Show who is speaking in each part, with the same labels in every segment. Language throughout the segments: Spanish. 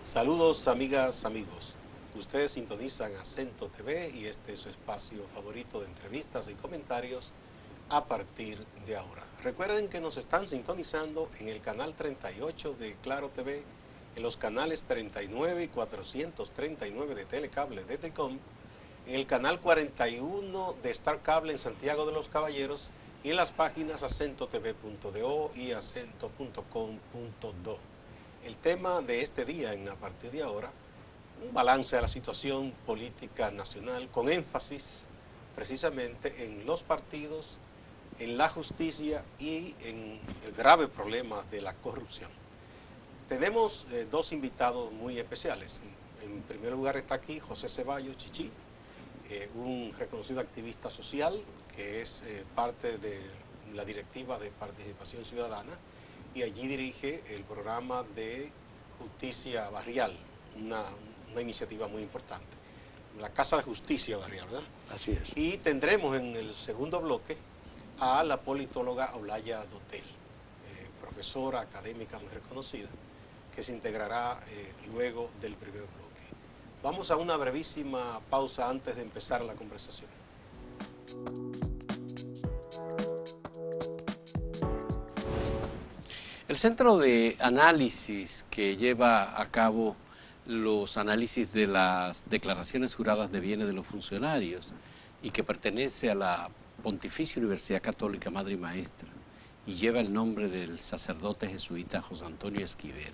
Speaker 1: Saludos amigas, amigos. Ustedes sintonizan Acento TV y este es su espacio favorito de entrevistas y comentarios a partir de ahora. Recuerden que nos están sintonizando en el canal 38 de Claro TV, en los canales 39 y 439 de Telecable de Tecom, en el canal 41 de Star Cable en Santiago de los Caballeros y en las páginas acentotv.do y acento.com.do. El tema de este día, a partir de ahora, un balance de la situación política nacional con énfasis precisamente en los partidos, en la justicia y en el grave problema de la corrupción. Tenemos dos invitados muy especiales. En primer lugar está aquí José Ceballos Chichi, un reconocido activista social que es parte de la directiva de participación ciudadana y allí dirige el programa de justicia barrial, una iniciativa muy importante. La Casa de Justicia Barrial, ¿verdad?
Speaker 2: Así es.
Speaker 1: Y tendremos en el segundo bloque a la politóloga Olaya Dotel, profesora académica muy reconocida, que se integrará luego del primer bloque. Vamos a una brevísima pausa antes de empezar la conversación.
Speaker 3: El Centro de Análisis que lleva a cabo los análisis de las declaraciones juradas de bienes de los funcionarios y que pertenece a la Pontificia Universidad Católica Madre y Maestra y lleva el nombre del sacerdote jesuita José Antonio Esquivel,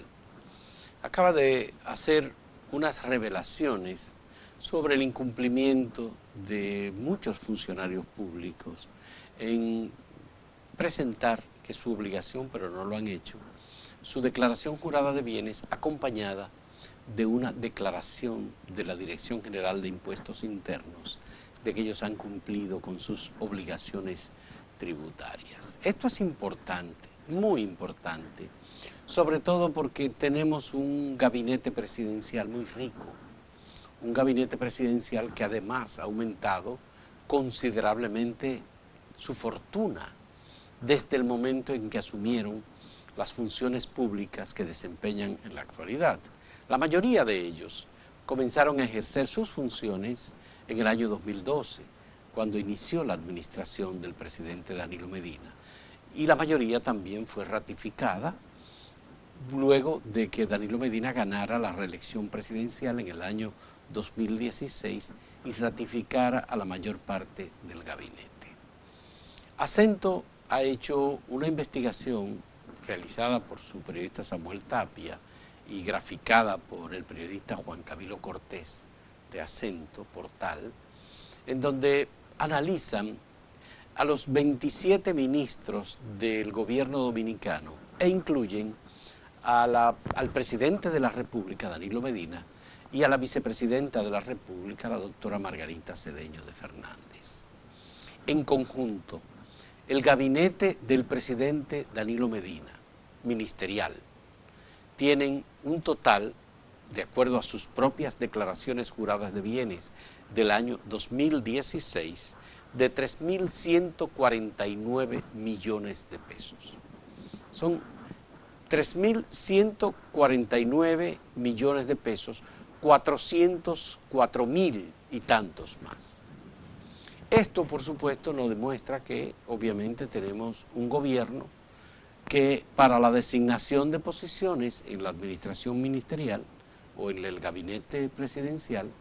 Speaker 3: acaba de hacer unas revelaciones sobre el incumplimiento de muchos funcionarios públicos en presentar, que es su obligación, pero no lo han hecho, su declaración jurada de bienes acompañada de una declaración de la Dirección General de Impuestos Internos de que ellos han cumplido con sus obligaciones tributarias. Esto es importante, muy importante, sobre todo porque tenemos un gabinete presidencial muy rico, un gabinete presidencial que además ha aumentado considerablemente su fortuna desde el momento en que asumieron las funciones públicas que desempeñan en la actualidad. La mayoría de ellos comenzaron a ejercer sus funciones en el año 2012, cuando inició la administración del presidente Danilo Medina, y la mayoría también fue ratificada luego de que Danilo Medina ganara la reelección presidencial en el año 2016 y ratificara a la mayor parte del gabinete. Acento ha hecho una investigación realizada por su periodista Samuel Tapia y graficada por el periodista Juan Camilo Cortés de Acento Portal, en donde analizan a los 27 ministros del gobierno dominicano e incluyen al presidente de la República, Danilo Medina, y a la vicepresidenta de la República, la doctora Margarita Cedeño de Fernández. En conjunto, el gabinete del presidente Danilo Medina, ministerial, tienen un total, de acuerdo a sus propias declaraciones juradas de bienes del año 2016, de 3.149 millones de pesos. Son 3.149 millones de pesos, 404.000 y tantos más. Esto, por supuesto, nos demuestra que obviamente tenemos un gobierno que para la designación de posiciones en la administración ministerial o en el gabinete presidencial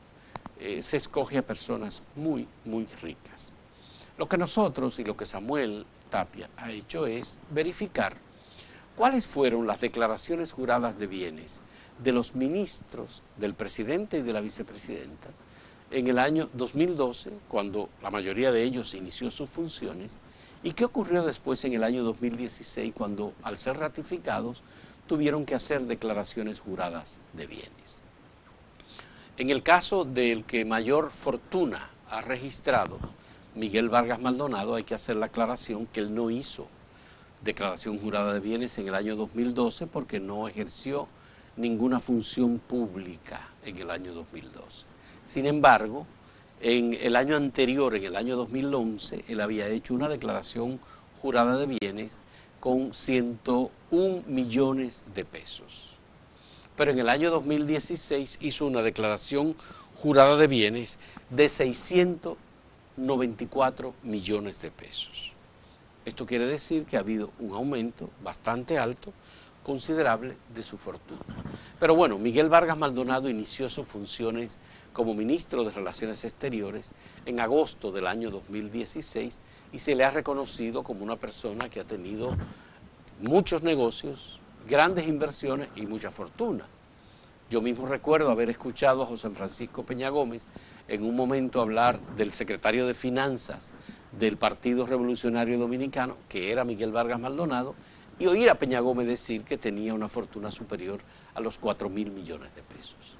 Speaker 3: se escoge a personas muy, muy ricas. Lo que nosotros y lo que Samuel Tapia ha hecho es verificar cuáles fueron las declaraciones juradas de bienes de los ministros, del presidente y de la vicepresidenta en el año 2012, cuando la mayoría de ellos inició sus funciones, y qué ocurrió después en el año 2016, cuando al ser ratificados tuvieron que hacer declaraciones juradas de bienes. En el caso del que mayor fortuna ha registrado, Miguel Vargas Maldonado, hay que hacer la aclaración que él no hizo declaración jurada de bienes en el año 2012 porque no ejerció ninguna función pública en el año 2012. Sin embargo, en el año anterior, en el año 2011, él había hecho una declaración jurada de bienes con 101 millones de pesos. pero en el año 2016 hizo una declaración jurada de bienes de 694 millones de pesos. Esto quiere decir que ha habido un aumento bastante alto, considerable, de su fortuna. Pero bueno, Miguel Vargas Maldonado inició sus funciones como ministro de Relaciones Exteriores en agosto del año 2016 y se le ha reconocido como una persona que ha tenido muchos negocios, grandes inversiones y mucha fortuna. Yo mismo recuerdo haber escuchado a José Francisco Peña Gómez en un momento hablar del secretario de Finanzas del Partido Revolucionario Dominicano, que era Miguel Vargas Maldonado, y oír a Peña Gómez decir que tenía una fortuna superior a los 4.000 millones de pesos.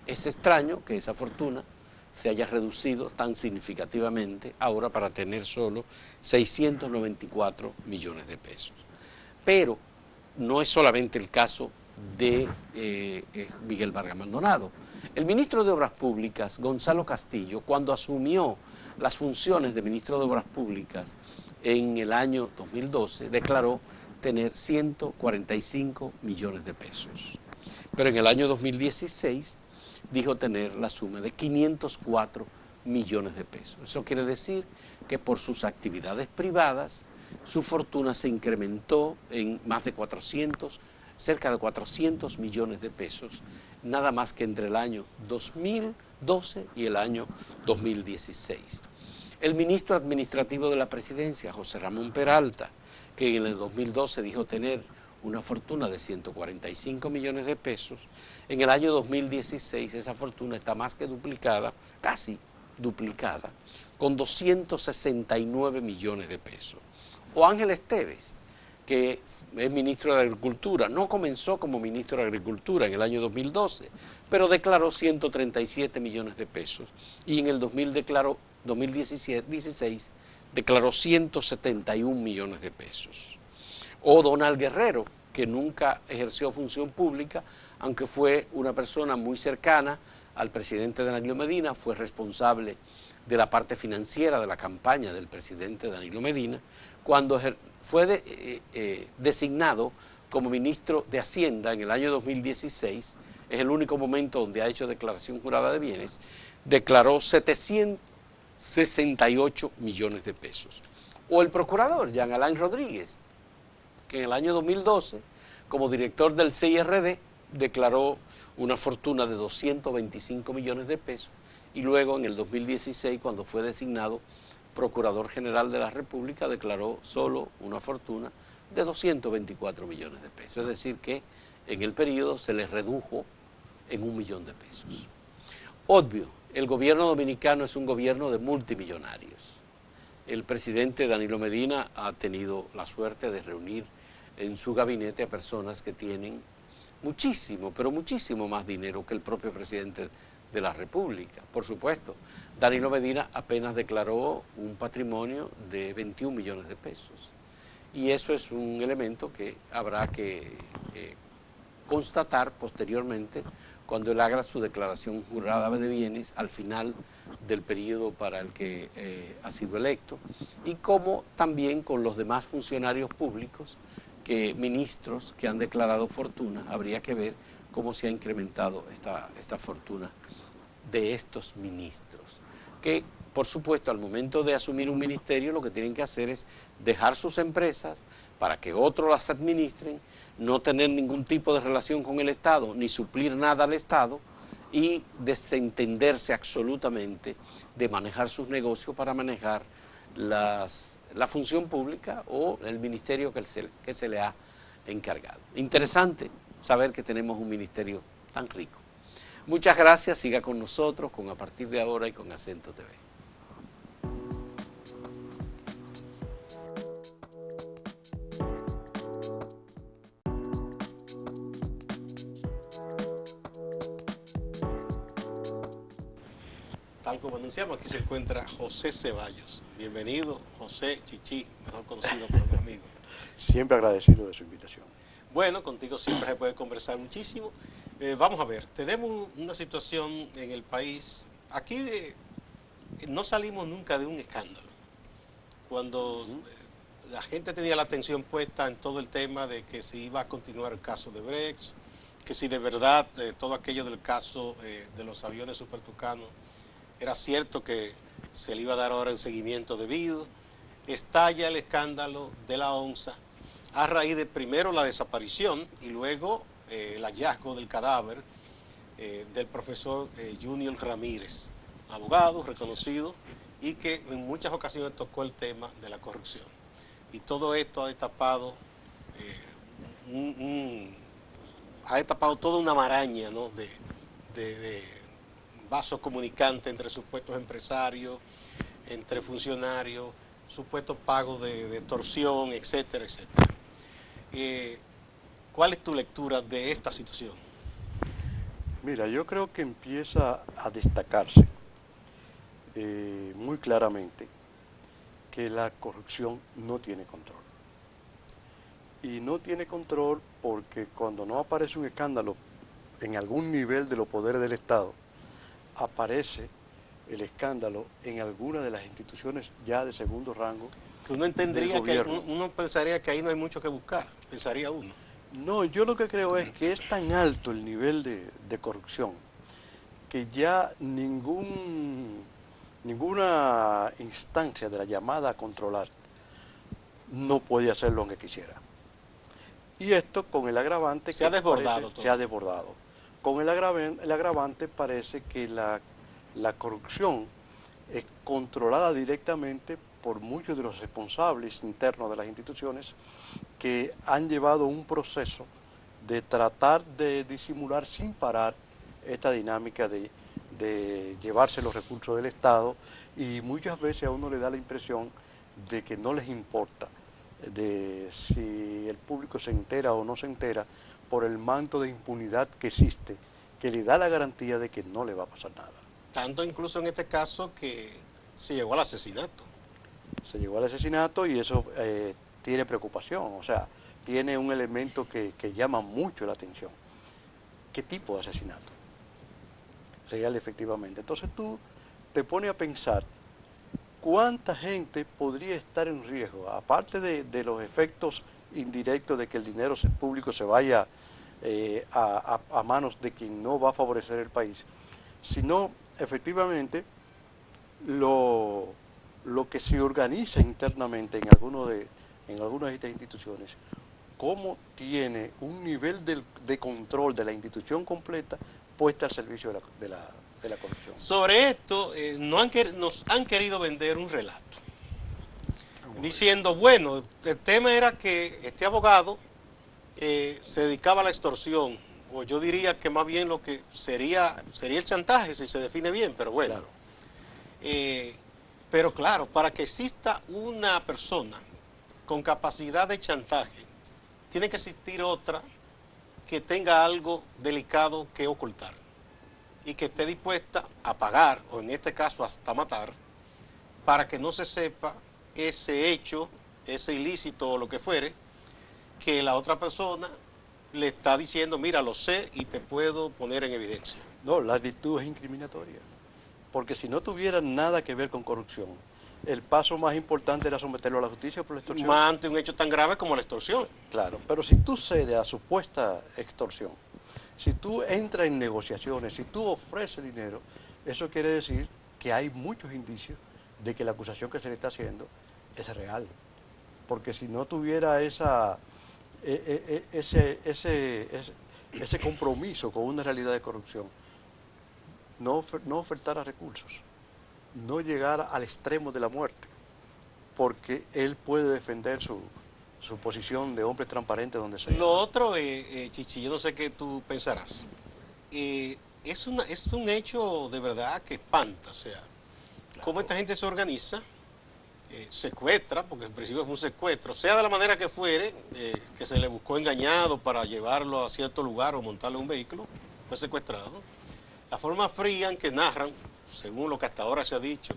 Speaker 3: Es extraño que esa fortuna se haya reducido tan significativamente ahora para tener solo 694 millones de pesos. Pero no es solamente el caso de Miguel Vargas Maldonado. El ministro de Obras Públicas, Gonzalo Castillo, cuando asumió las funciones de ministro de Obras Públicas en el año 2012, declaró tener 145 millones de pesos. Pero en el año 2016 dijo tener la suma de 504 millones de pesos. Eso quiere decir que por sus actividades privadas su fortuna se incrementó en más de 400, cerca de 400 millones de pesos, nada más que entre el año 2012 y el año 2016. El ministro administrativo de la presidencia, José Ramón Peralta, que en el 2012 dijo tener una fortuna de 145 millones de pesos, en el año 2016 esa fortuna está más que duplicada, casi duplicada, con 269 millones de pesos. O Ángel Esteves, que es ministro de Agricultura, no comenzó como ministro de Agricultura en el año 2012, pero declaró 137 millones de pesos y en el 2016 declaró 171 millones de pesos. O Donald Guerrero, que nunca ejerció función pública, aunque fue una persona muy cercana al presidente Danilo Medina, fue responsable de la parte financiera de la campaña del presidente Danilo Medina, cuando fue designado como ministro de Hacienda en el año 2016, es el único momento donde ha hecho declaración jurada de bienes, declaró 768 millones de pesos. O el procurador Jean Alain Rodríguez, que en el año 2012, como director del CIRD, declaró una fortuna de 225 millones de pesos y luego en el 2016, cuando fue designado Procurador General de la República, declaró solo una fortuna de 224 millones de pesos. Es decir, que en el periodo se le redujo en 1 millón de pesos. Obvio, el gobierno dominicano es un gobierno de multimillonarios. El presidente Danilo Medina ha tenido la suerte de reunir en su gabinete a personas que tienen muchísimo, pero muchísimo más dinero que el propio presidente de la República. Por supuesto, Danilo Medina apenas declaró un patrimonio de 21 millones de pesos. Y eso es un elemento que habrá que constatar posteriormente cuando él haga su declaración jurada de bienes al final del periodo para el que ha sido electo, y como también con los demás funcionarios públicos, ministros que han declarado fortuna, habría que ver cómo se ha incrementado esta fortuna de estos ministros, que por supuesto al momento de asumir un ministerio lo que tienen que hacer es dejar sus empresas para que otros las administren, no tener ningún tipo de relación con el Estado, ni suplir nada al Estado, y desentenderse absolutamente de manejar sus negocios para manejar la función pública o el ministerio que se le ha encargado. Interesante saber que tenemos un ministerio tan rico. Muchas gracias, siga con nosotros, con A Partir de Ahora y con Acento TV.
Speaker 1: Tal como anunciamos, aquí se encuentra José Ceballos. Bienvenido, José Chichi, mejor conocido por los amigos.
Speaker 2: Siempre agradecido de su invitación.
Speaker 1: Bueno, contigo siempre se puede conversar muchísimo. Vamos a ver, tenemos una situación en el país. Aquí no salimos nunca de un escándalo. Cuando la gente tenía la atención puesta en todo el tema de que se iba a continuar el caso de Brecht, que si de verdad todo aquello del caso de los aviones Super Tucano era cierto, que se le iba a dar ahora el seguimiento debido. Estalla el escándalo de la ONSA a raíz de primero la desaparición y luego el hallazgo del cadáver del profesor Junior Ramírez, abogado reconocido y que en muchas ocasiones tocó el tema de la corrupción. Y todo esto ha destapado toda una maraña, ¿no?, de vasos comunicantes entre supuestos empresarios, entre funcionarios, supuestos pagos de extorsión, etcétera, etcétera. ¿Cuál es tu lectura de esta situación?
Speaker 2: Mira, yo creo que empieza a destacarse muy claramente que la corrupción no tiene control. Y no tiene control porque cuando no aparece un escándalo en algún nivel de los poderes del Estado, aparece el escándalo en alguna de las instituciones ya de segundo rango.
Speaker 1: Que uno entendería que uno pensaría que ahí no hay mucho que buscar, pensaría uno.
Speaker 2: No, yo lo que creo es que es tan alto el nivel de corrupción que ya ninguna instancia de la llamada a controlar no puede hacer lo que quisiera. Y esto con el agravante
Speaker 1: se ha desbordado.
Speaker 2: Se ha desbordado. Con el agravante parece que la corrupción es controlada directamente por muchos de los responsables internos de las instituciones que han llevado un proceso de tratar de disimular sin parar esta dinámica de llevarse los recursos del Estado, y muchas veces a uno le da la impresión de que no les importa de si el público se entera o no se entera por el manto de impunidad que existe, que le da la garantía de que no le va a pasar nada.
Speaker 1: Tanto incluso en este caso que se llegó al asesinato.
Speaker 2: Se llegó al asesinato y eso tiene preocupación, o sea, tiene un elemento que llama mucho la atención. ¿Qué tipo de asesinato? Real, efectivamente. Entonces tú te pones a pensar cuánta gente podría estar en riesgo, aparte de los efectos indirectos de que el dinero público se vaya a manos de quien no va a favorecer el país, sino efectivamente lo que se organiza internamente en algunas de estas instituciones, cómo tiene un nivel de control de la institución completa puesta al servicio de la corrupción.
Speaker 1: Sobre esto nos han querido vender un relato, diciendo, bueno, el tema era que este abogado se dedicaba a la extorsión, o yo diría que más bien lo que sería el chantaje, si se define bien, pero bueno. Claro. Pero claro, para que exista una persona con capacidad de chantaje, tiene que existir otra que tenga algo delicado que ocultar y que esté dispuesta a pagar, o en este caso hasta matar, para que no se sepa ese hecho, ese ilícito o lo que fuere, que la otra persona le está diciendo, mira, lo sé y te puedo poner en evidencia.
Speaker 2: No, la actitud es incriminatoria, porque si no tuviera nada que ver con corrupción, el paso más importante era someterlo a la justicia por la extorsión.
Speaker 1: Más ante un hecho tan grave como la extorsión.
Speaker 2: Claro, pero si tú cedes a supuesta extorsión, si tú entras en negociaciones, si tú ofreces dinero, eso quiere decir que hay muchos indicios de que la acusación que se le está haciendo es real. Porque si no tuviera ese compromiso con una realidad de corrupción, no ofertara recursos, no llegar al extremo de la muerte, porque él puede defender su posición de hombre transparente donde sea.
Speaker 1: Lo otro, Chichi, yo no sé qué tú pensarás, es un hecho de verdad que espanta, o sea, claro, cómo esta gente se organiza, secuestra, porque en principio fue un secuestro, sea de la manera que fuere, que se le buscó engañado para llevarlo a cierto lugar o montarle un vehículo, fue secuestrado. La forma fría en que narran, según lo que hasta ahora se ha dicho,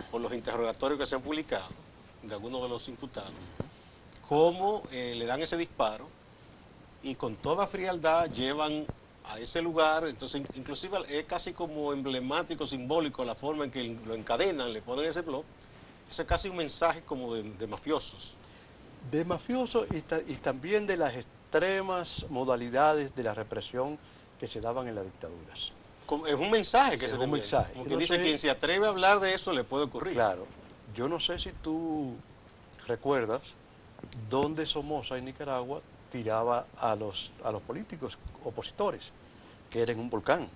Speaker 1: por los interrogatorios que se han publicado de algunos de los imputados, cómo le dan ese disparo y con toda frialdad llevan a ese lugar. Entonces inclusive es casi como emblemático, simbólico la forma en que lo encadenan, le ponen ese blog. Eso es casi un mensaje como de mafiosos.
Speaker 2: De mafiosos y también de extremas modalidades de la represión que se daban en las dictaduras.
Speaker 1: Es un mensaje que
Speaker 2: Es
Speaker 1: se
Speaker 2: un
Speaker 1: te envía.
Speaker 2: mensaje.
Speaker 1: Como que
Speaker 2: Entonces,
Speaker 1: dice, quien se atreve a hablar de eso le puede ocurrir.
Speaker 2: Claro, yo no sé si tú recuerdas dónde Somoza en Nicaragua tiraba a los políticos opositores, que era en un volcán.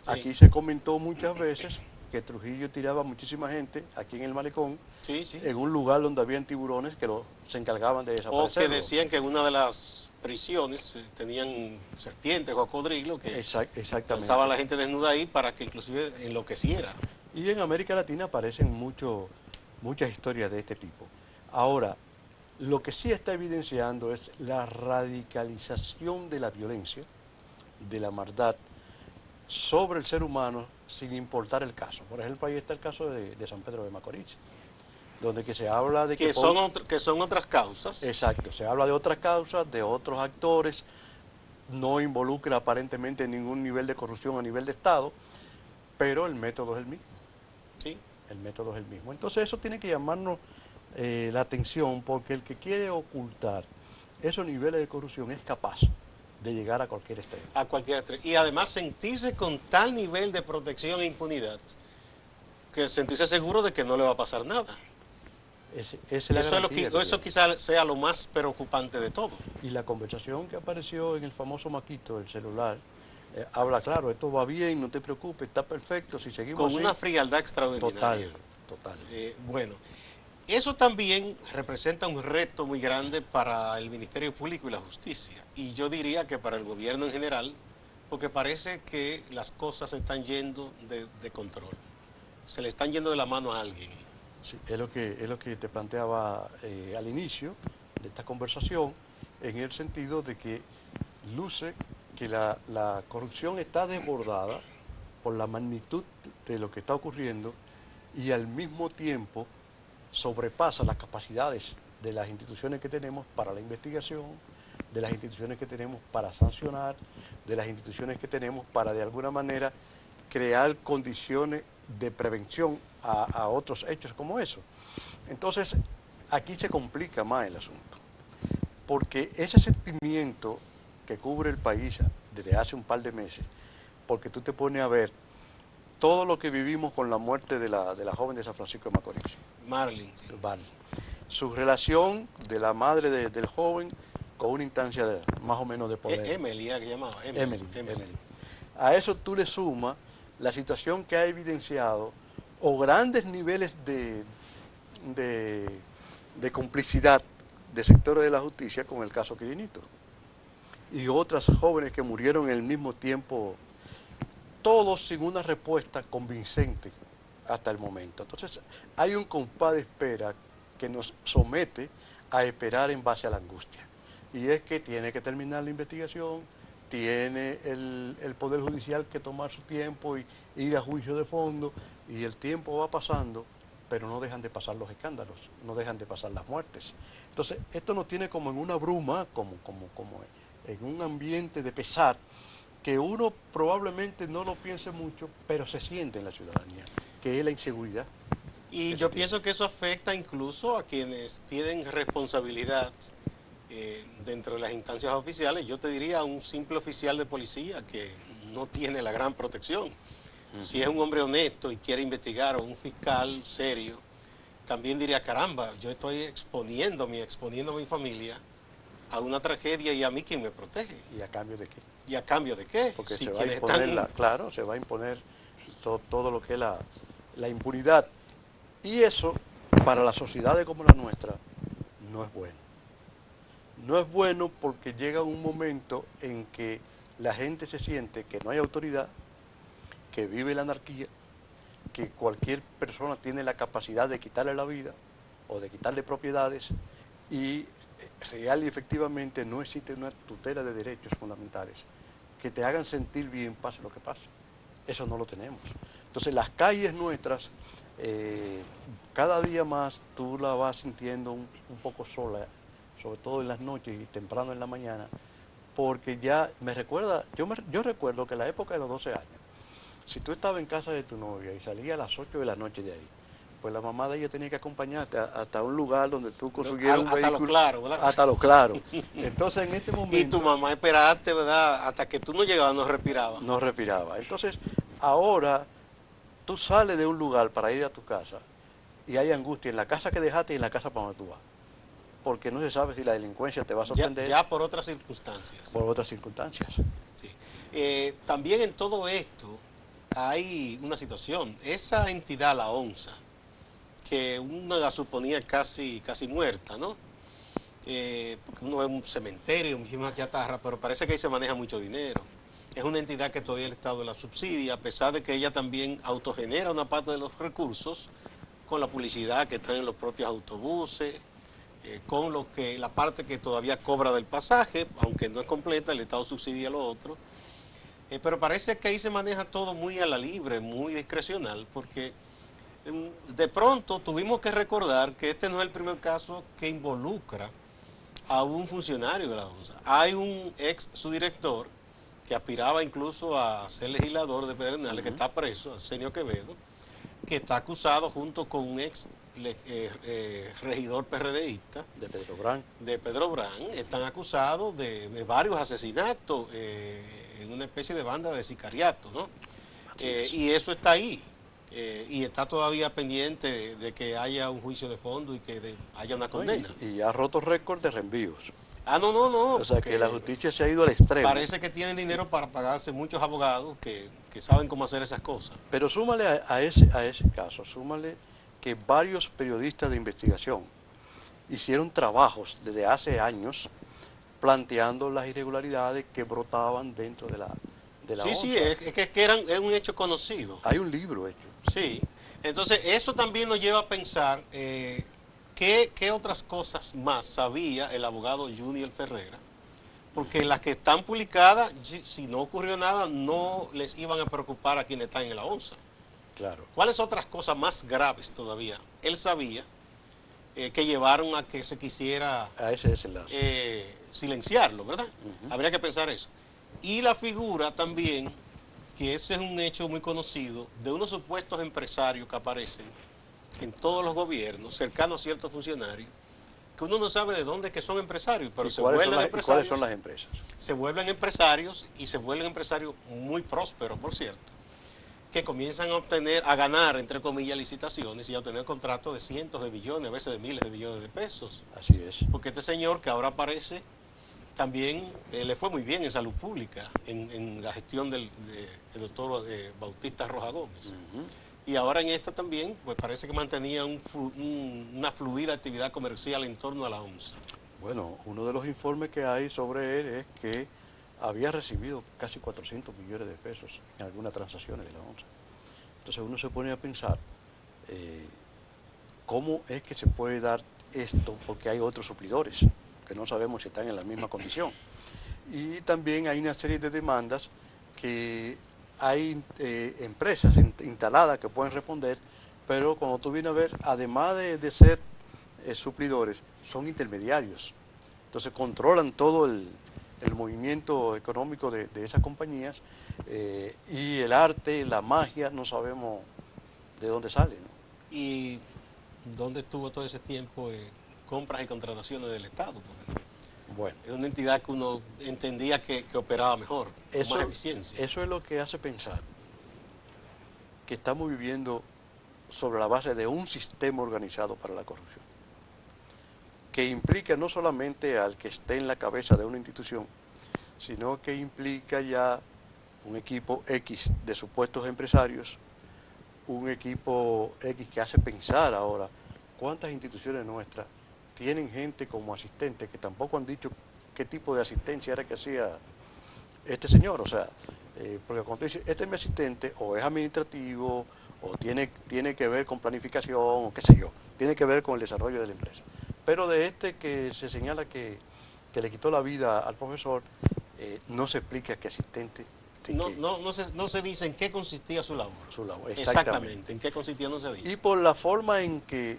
Speaker 1: Sí.
Speaker 2: Aquí se comentó muchas veces que Trujillo tiraba muchísima gente aquí en el malecón,
Speaker 1: Sí, sí.
Speaker 2: en un lugar donde habían tiburones que se encargaban de
Speaker 1: O
Speaker 2: desaparecerlo.
Speaker 1: que decían que en una de las prisiones tenían serpientes, cocodrilos, que
Speaker 2: Exactamente.
Speaker 1: lanzaban a la gente desnuda ahí para que inclusive enloqueciera.
Speaker 2: Y en América Latina aparecen muchas historias de este tipo. Ahora, lo que sí está evidenciando es la radicalización de la violencia, de la maldad, sobre el ser humano sin importar el caso. Por ejemplo, ahí está el caso de San Pedro de Macorís, donde que se habla de
Speaker 1: Que son otras causas.
Speaker 2: Exacto, se habla de otras causas, de otros actores, no involucra aparentemente ningún nivel de corrupción a nivel de Estado, pero el método es el mismo.
Speaker 1: Sí.
Speaker 2: El método es el mismo. Entonces eso tiene que llamarnos la atención, porque el que quiere ocultar esos niveles de corrupción es capaz de llegar a cualquier extremo.
Speaker 1: A cualquier extremo. Y además sentirse con tal nivel de protección e impunidad que sentirse seguro de que no le va a pasar nada. Eso quizás sea lo más preocupante de todo.
Speaker 2: Y la conversación que apareció en el famoso maquito del celular habla claro, esto va bien, no te preocupes, está perfecto, si seguimos
Speaker 1: con
Speaker 2: así,
Speaker 1: una frialdad extraordinaria.
Speaker 2: Total.
Speaker 1: Bueno, eso también representa un reto muy grande para el Ministerio Público y la Justicia, y yo diría que para el gobierno en general, porque parece que las cosas se están yendo de control, se le están yendo de la mano a alguien.
Speaker 2: Sí, es lo que te planteaba al inicio de esta conversación, en el sentido de que luce que la corrupción está desbordada por la magnitud de lo que está ocurriendo y al mismo tiempo sobrepasa las capacidades de las instituciones que tenemos para la investigación, de las instituciones que tenemos para sancionar, de las instituciones que tenemos para de alguna manera crear condiciones de prevención a otros hechos como eso. Entonces, aquí se complica más el asunto, porque ese sentimiento que cubre el país desde hace un par de meses, porque tú te pones a ver todo lo que vivimos con la muerte de la joven de San Francisco de Macorís.
Speaker 1: Marlene. Sí.
Speaker 2: Marlene. Su relación de la madre del joven con una instancia más o menos de poder.
Speaker 1: Emily era que llamaba.
Speaker 2: Emily. A eso tú le sumas la situación que ha evidenciado o grandes niveles de complicidad de sectores de la justicia con el caso Quirinito y otras jóvenes que murieron en el mismo tiempo, todos sin una respuesta convincente hasta el momento. Entonces hay un compás de espera que nos somete a esperar en base a la angustia, y es que tiene que terminar la investigación, tiene el Poder Judicial que tomar su tiempo y ir a juicio de fondo, y el tiempo va pasando, pero no dejan de pasar los escándalos, no dejan de pasar las muertes. Entonces, esto nos tiene como en una bruma, como en un ambiente de pesar, que uno probablemente no lo piense mucho, pero se siente en la ciudadanía, que es la inseguridad.
Speaker 1: Y yo pienso que eso afecta incluso a quienes tienen responsabilidad dentro de las instancias oficiales. Yo te diría a un simple oficial de policía que no tiene la gran protección. Si es un hombre honesto y quiere investigar, o un fiscal serio, también diría, caramba, yo estoy exponiendo a mi familia a una tragedia, y a mí ¿quién me protege?
Speaker 2: ¿Y a cambio de qué?
Speaker 1: ¿Y a cambio de qué?
Speaker 2: Porque
Speaker 1: si
Speaker 2: se va a imponer, claro, se va a imponer todo lo que es la impunidad. Y eso, para las sociedades como la nuestra, no es bueno. No es bueno porque llega un momento en que la gente se siente que no hay autoridad, que vive la anarquía, que cualquier persona tiene la capacidad de quitarle la vida o de quitarle propiedades, y real y efectivamente no existe una tutela de derechos fundamentales que te hagan sentir bien pase lo que pase. Eso no lo tenemos. Entonces las calles nuestras, cada día más tú la vas sintiendo un poco sola, sobre todo en las noches y temprano en la mañana, porque ya me recuerda, yo recuerdo que en la época de los 12 años, si tú estabas en casa de tu novia y salías a las 8 de la noche de ahí, pues la mamá de ella tenía que acompañarte hasta un lugar donde tú consiguieras un
Speaker 1: Hasta
Speaker 2: vehículo.
Speaker 1: lo claro, ¿verdad?
Speaker 2: Hasta lo claro. Entonces en este momento...
Speaker 1: Y tu mamá esperaste, ¿verdad? Hasta que tú no llegabas, no respiraba.
Speaker 2: No respiraba. Entonces, ahora tú sales de un lugar para ir a tu casa y hay angustia en la casa que dejaste y en la casa para donde tú vas. Porque no se sabe si la delincuencia te va a sorprender
Speaker 1: Ya por otras circunstancias.
Speaker 2: por otras circunstancias.
Speaker 1: Sí. También en todo esto hay una situación. Esa entidad, la ONSA, que uno la suponía casi muerta, ¿no? Porque uno ve un cementerio, muchísimas chatarra, pero parece que ahí se maneja mucho dinero. Es una entidad que todavía el Estado la subsidia, a pesar de que ella también autogenera una parte de los recursos con la publicidad que están en los propios autobuses, con la parte que todavía cobra del pasaje, aunque no es completa, el Estado subsidia lo otro. Pero parece que ahí se maneja todo muy a la libre, muy discrecional, porque de pronto tuvimos que recordar que este no es el primer caso que involucra a un funcionario de la ONSA. Hay un ex subdirector que aspiraba incluso a ser legislador de Pedernales, que está preso, Arsenio Quevedo, que está acusado junto con un ex regidor PRDista de Pedro Brán, están acusados de varios asesinatos en una especie de banda de sicariato, ¿no? Y eso está ahí. Y está todavía pendiente de que haya un juicio de fondo y que haya una condena.
Speaker 2: Y ha roto récord de reenvíos.
Speaker 1: No.
Speaker 2: O sea que la justicia se ha ido al extremo.
Speaker 1: Parece que tienen dinero para pagarse muchos abogados que saben cómo hacer esas cosas.
Speaker 2: Pero súmale a ese caso, súmale que varios periodistas de investigación hicieron trabajos desde hace años planteando las irregularidades que brotaban dentro de la ONSA.
Speaker 1: Sí, es que es un hecho conocido.
Speaker 2: Hay un libro hecho.
Speaker 1: Sí, entonces eso también nos lleva a pensar qué otras cosas más sabía el abogado Junior Ferreira, porque las que están publicadas, si no ocurrió nada, no les iban a preocupar a quienes están en la ONSA.
Speaker 2: Claro.
Speaker 1: ¿Cuáles otras cosas más graves todavía él sabía que llevaron a que se quisiera
Speaker 2: a ese desenlace
Speaker 1: silenciarlo, ¿verdad? Habría que pensar eso. Y la figura también, que ese es un hecho muy conocido, de unos supuestos empresarios que aparecen en todos los gobiernos, cercanos a ciertos funcionarios, que uno no sabe de dónde que son empresarios, pero se vuelven empresarios.
Speaker 2: ¿Cuáles son las empresas?
Speaker 1: Se vuelven empresarios y se vuelven empresarios muy prósperos, por cierto, que comienzan a ganar, entre comillas, licitaciones y a obtener contratos de cientos de billones, a veces de miles de millones de pesos.
Speaker 2: Así es.
Speaker 1: Porque este señor que ahora aparece, también le fue muy bien en salud pública, en la gestión del doctor Bautista Roja Gómez. Y ahora en esta también, pues parece que mantenía una fluida actividad comercial en torno a la ONSA.
Speaker 2: Bueno, uno de los informes que hay sobre él es que había recibido casi 400 millones de pesos en algunas transacciones de la ONSA. Entonces uno se pone a pensar cómo es que se puede dar esto, porque hay otros suplidores que no sabemos si están en la misma condición. Y también hay una serie de demandas que hay empresas instaladas que pueden responder, pero cuando tú vienes a ver, además de ser suplidores, son intermediarios. Entonces controlan todo el movimiento económico de esas compañías y el arte, la magia, no sabemos de dónde sale, ¿no?
Speaker 1: ¿Y dónde estuvo todo ese tiempo compras y contrataciones del Estado? Porque
Speaker 2: bueno,
Speaker 1: es una entidad que uno entendía que operaba mejor, con más eficiencia.
Speaker 2: Eso es lo que hace pensar que estamos viviendo sobre la base de un sistema organizado para la corrupción, que implica no solamente al que esté en la cabeza de una institución, sino que implica ya un equipo X de supuestos empresarios, un equipo X que hace pensar ahora cuántas instituciones nuestras tienen gente como asistente que tampoco han dicho qué tipo de asistencia era que hacía este señor. O sea, porque cuando dice, este es mi asistente, o es administrativo, o tiene que ver con planificación, o qué sé yo, tiene que ver con el desarrollo de la empresa. Pero de este que se señala que le quitó la vida al profesor, no se explica qué asistente.
Speaker 1: No se dice en qué consistía su labor.
Speaker 2: Su labor,
Speaker 1: exactamente, en qué consistía no se dice.
Speaker 2: Y por la forma en que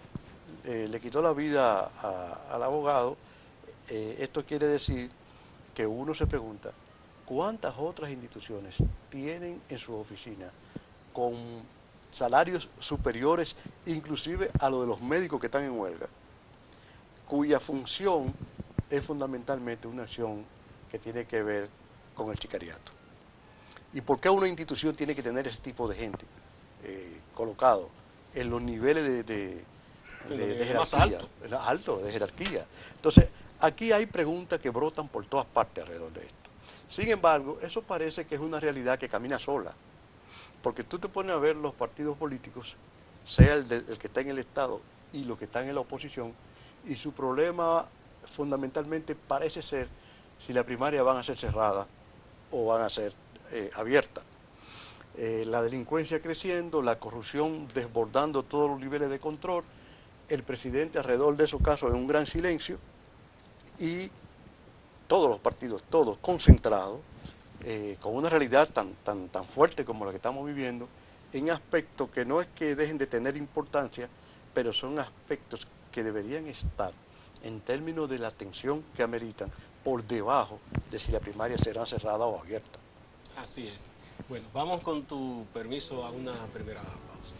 Speaker 2: le quitó la vida al abogado, esto quiere decir que uno se pregunta, ¿cuántas otras instituciones tienen en su oficina con salarios superiores inclusive a lo de los médicos que están en huelga, cuya función es fundamentalmente una acción que tiene que ver con el sicariato. ¿Y por qué una institución tiene que tener ese tipo de gente colocado en los niveles de jerarquía?
Speaker 1: Más alto.
Speaker 2: Alto, de jerarquía. Entonces, aquí hay preguntas que brotan por todas partes alrededor de esto. Sin embargo, eso parece que es una realidad que camina sola. Porque tú te pones a ver los partidos políticos, sea el que está en el Estado y los que están en la oposición, y su problema fundamentalmente parece ser si las primarias van a ser cerradas o van a ser abiertas. La delincuencia creciendo, la corrupción desbordando todos los niveles de control, el presidente alrededor de esos casos en un gran silencio y todos los partidos, todos concentrados, con una realidad tan fuerte como la que estamos viviendo, en aspectos que no es que dejen de tener importancia, pero son aspectos que deberían estar en términos de la atención que ameritan por debajo de si la primaria será cerrada o abierta.
Speaker 1: Así es. Bueno, vamos con tu permiso a una primera pausa.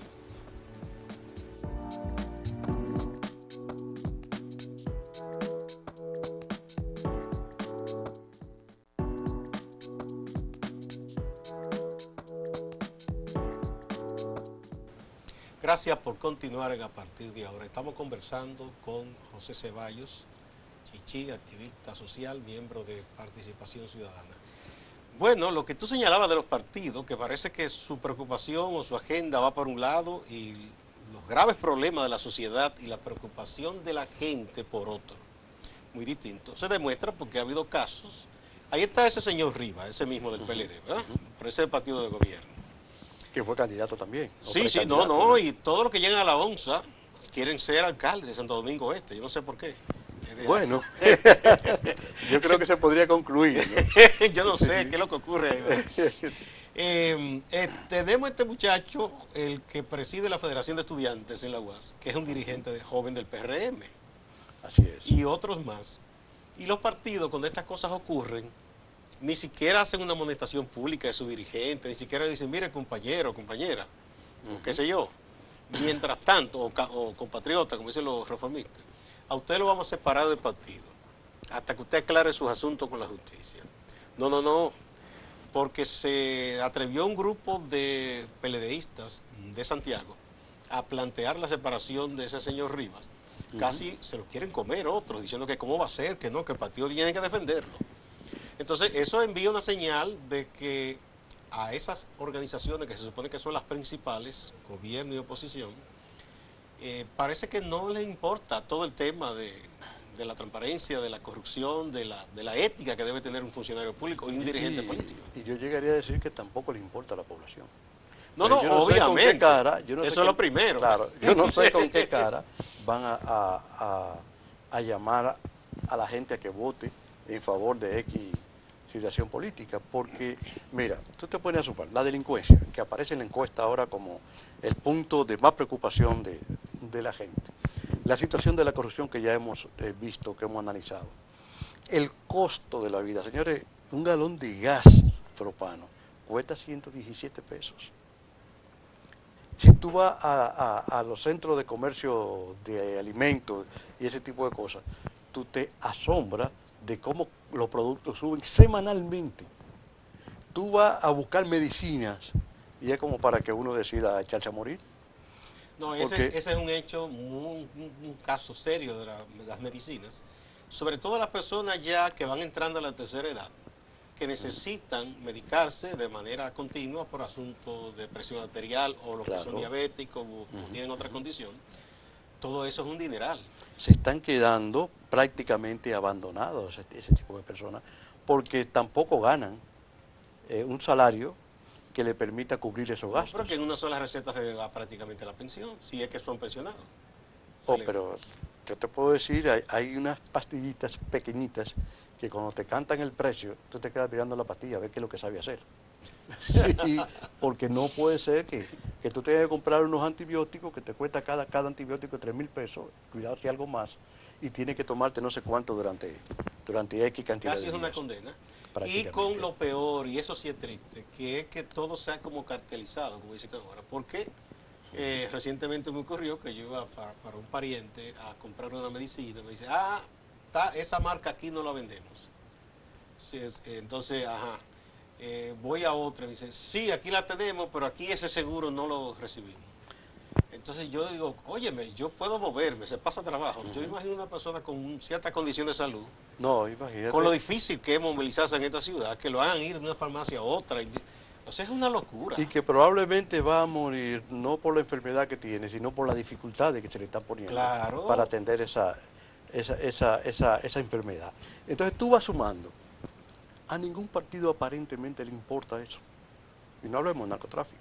Speaker 1: Gracias por continuar a partir de ahora. Estamos conversando con José Ceballos, Chichi, activista social, miembro de Participación Ciudadana. Bueno, lo que tú señalabas de los partidos, que parece que su preocupación o su agenda va por un lado y los graves problemas de la sociedad y la preocupación de la gente por otro, muy distinto. Se demuestra porque ha habido casos. Ahí está ese señor Rivas, ese mismo del PLD, ¿verdad? Por ese partido de gobierno.
Speaker 2: Que fue candidato también.
Speaker 1: Sí, sí, no, y todos los que llegan a la ONSA quieren ser alcalde de Santo Domingo Este, yo no sé por qué.
Speaker 2: Bueno, yo creo que se podría concluir, ¿no?
Speaker 1: Yo no sé qué es lo que ocurre ahí. Tenemos este muchacho, el que preside la Federación de Estudiantes en la UAS, que es un dirigente joven del PRM.
Speaker 2: Así es.
Speaker 1: Y otros más. Y los partidos, cuando estas cosas ocurren, ni siquiera hacen una amonestación pública de su dirigente, ni siquiera dicen, mire, compañero, compañera, o qué sé yo. Mientras tanto, o compatriota, como dicen los reformistas, a usted lo vamos a separar del partido, hasta que usted aclare sus asuntos con la justicia. No, porque se atrevió un grupo de PLDistas de Santiago a plantear la separación de ese señor Rivas. Casi se lo quieren comer otros, diciendo que cómo va a ser, que no, que el partido tiene que defenderlo. Entonces, eso envía una señal de que a esas organizaciones que se supone que son las principales, gobierno y oposición, parece que no les importa todo el tema de la transparencia, de la corrupción, de la ética que debe tener un funcionario público y un dirigente político.
Speaker 2: Y yo llegaría a decir que tampoco le importa a la población.
Speaker 1: No, obviamente.
Speaker 2: Eso
Speaker 1: es lo primero.
Speaker 2: Claro, yo no sé con qué cara van a llamar a la gente a que vote en favor de X situación política, porque, mira, tú te pones a suponer, la delincuencia, que aparece en la encuesta ahora como el punto de más preocupación de la gente, la situación de la corrupción que ya hemos visto, que hemos analizado, el costo de la vida, señores, un galón de gas propano cuesta 117 pesos. Si tú vas a los centros de comercio de alimentos y ese tipo de cosas, tú te asombras de cómo los productos suben semanalmente. Tú vas a buscar medicinas y es como para que uno decida echarse a morir.
Speaker 1: No, ese es un hecho, un caso serio de las medicinas. Sobre todo las personas ya que van entrando a la tercera edad, que necesitan medicarse de manera continua por asuntos de presión arterial o los que son diabéticos o tienen otra condición. Todo eso es un dineral.
Speaker 2: Se están quedando prácticamente abandonados ese tipo de personas porque tampoco ganan un salario que le permita cubrir esos gastos.
Speaker 1: Pero que en una sola receta se va prácticamente la pensión, si es que son pensionados.
Speaker 2: Pero yo te puedo decir, hay unas pastillitas pequeñitas que cuando te cantan el precio, tú te quedas mirando la pastilla a ver qué es lo que sabe hacer. Sí, porque no puede ser que tú tengas que comprar unos antibióticos que te cuesta cada antibiótico 3.000 pesos, cuidado si algo más, y tienes que tomarte no sé cuánto durante X cantidad de días.
Speaker 1: Casi es una condena. Y con lo peor, y eso sí es triste, que es que todo sea como cartelizado, como dicen ahora. ¿Por qué? Recientemente me ocurrió que yo iba para un pariente a comprar una medicina. Me dice, esa marca aquí no la vendemos. Sí, entonces, voy a otra. Me dice, sí, aquí la tenemos, pero aquí ese seguro no lo recibimos. Entonces yo digo, óyeme, yo puedo moverme, se pasa trabajo. Yo imagino una persona con cierta condición de salud,
Speaker 2: No, imagínate.
Speaker 1: con lo difícil que es movilizarse en esta ciudad, que lo hagan ir de una farmacia a otra. O sea, es una locura.
Speaker 2: Y que probablemente va a morir no por la enfermedad que tiene, sino por la dificultad que se le está poniendo
Speaker 1: Claro.
Speaker 2: para atender esa enfermedad. Entonces tú vas sumando. A ningún partido aparentemente le importa eso. Y no hablemos de narcotráfico.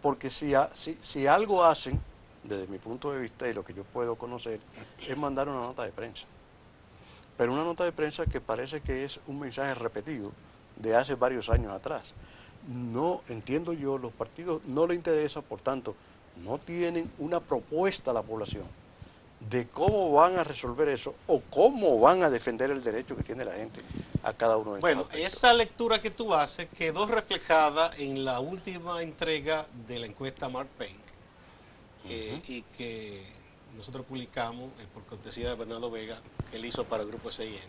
Speaker 2: Porque si algo hacen, desde mi punto de vista y lo que yo puedo conocer, es mandar una nota de prensa. Pero una nota de prensa que parece que es un mensaje repetido de hace varios años atrás. No, entiendo yo, los partidos no les interesa, por tanto, no tienen una propuesta a la población de cómo van a resolver eso o cómo van a defender el derecho que tiene la gente a cada uno de estos aspectos.
Speaker 1: Esa lectura que tú haces quedó reflejada en la última entrega de la encuesta Mark Penn, y que nosotros publicamos por cortesía de Bernardo Vega, que él hizo para el grupo SIN.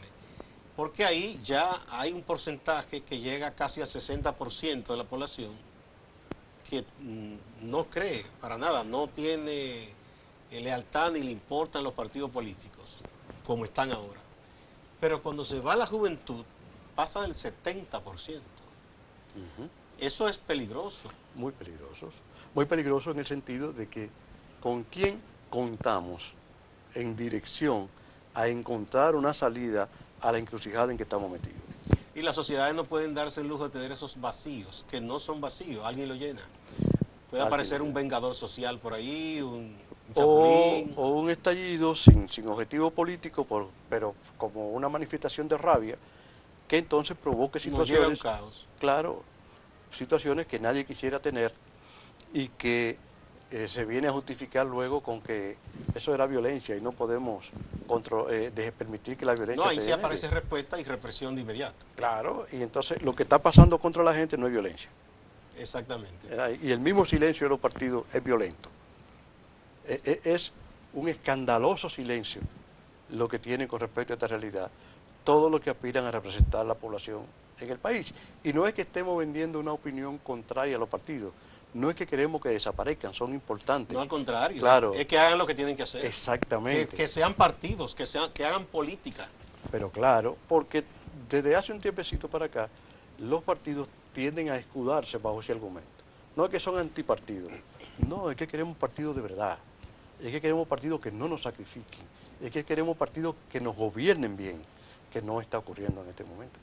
Speaker 1: Porque ahí ya hay un porcentaje que llega casi al 60% de la población que no cree para nada, no tiene lealtad ni le importan los partidos políticos como están ahora. Pero cuando se va la juventud pasa del 70%. Eso es peligroso.
Speaker 2: Muy peligrosos. Muy peligroso en el sentido de que con quién contamos en dirección a encontrar una salida a la encrucijada en que estamos metidos.
Speaker 1: Y las sociedades no pueden darse el lujo de tener esos vacíos, que no son vacíos, alguien lo llena. Puede aparecer un vengador social por ahí, un chapulín.
Speaker 2: O un estallido sin objetivo político, pero como una manifestación de rabia, que entonces provoque situaciones,
Speaker 1: lleva a un caos.
Speaker 2: Claro, situaciones que nadie quisiera tener y que se viene a justificar luego con que eso era violencia y no podemos permitir que la violencia
Speaker 1: No, ahí
Speaker 2: se
Speaker 1: sí
Speaker 2: genere.
Speaker 1: aparece respuesta y represión de inmediato.
Speaker 2: Claro, y entonces lo que está pasando contra la gente no es violencia.
Speaker 1: Exactamente.
Speaker 2: Y el mismo silencio de los partidos es violento. Es un escandaloso silencio lo que tienen con respecto a esta realidad todos los que aspiran a representar la población en el país. Y no es que estemos vendiendo una opinión contraria a los partidos, no es que queremos que desaparezcan, son importantes.
Speaker 1: No, al contrario,
Speaker 2: claro,
Speaker 1: es que hagan lo que tienen que hacer.
Speaker 2: Exactamente.
Speaker 1: Que sean partidos, que hagan política.
Speaker 2: Pero claro, porque desde hace un tiempecito para acá, los partidos tienden a escudarse bajo ese argumento. No es que son antipartidos, no, es que queremos partidos de verdad, es que queremos partidos que no nos sacrifiquen, es que queremos partidos que nos gobiernen bien, que no está ocurriendo en este momento.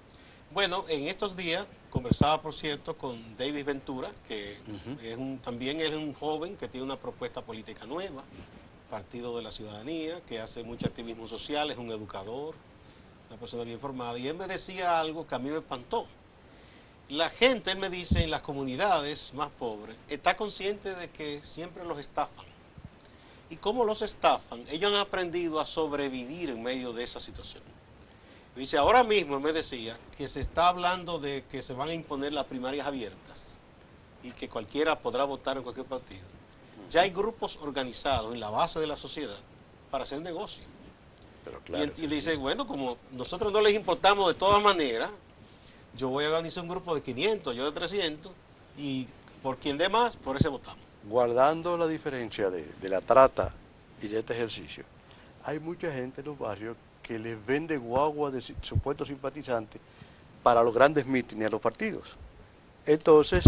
Speaker 1: Bueno, en estos días conversaba, por cierto, con David Ventura, que también es un joven que tiene una propuesta política nueva, Partido de la Ciudadanía, que hace mucho activismo social, es un educador, una persona bien formada, y él me decía algo que a mí me espantó. La gente, él me dice, en las comunidades más pobres, está consciente de que siempre los estafan. Y como los estafan, ellos han aprendido a sobrevivir en medio de esa situación. Dice, ahora mismo me decía que se está hablando de que se van a imponer las primarias abiertas y que cualquiera podrá votar en cualquier partido. Ya hay grupos organizados en la base de la sociedad para hacer negocio.
Speaker 2: Pero claro,
Speaker 1: y dice, bueno, como nosotros no les importamos de todas maneras, yo voy a organizar un grupo de 500, yo de 300, y por quien dé más, por ese votamos.
Speaker 2: Guardando la diferencia de la trata y de este ejercicio, hay mucha gente en los barrios que les vende guagua de supuestos simpatizantes para los grandes mítines a los partidos. Entonces,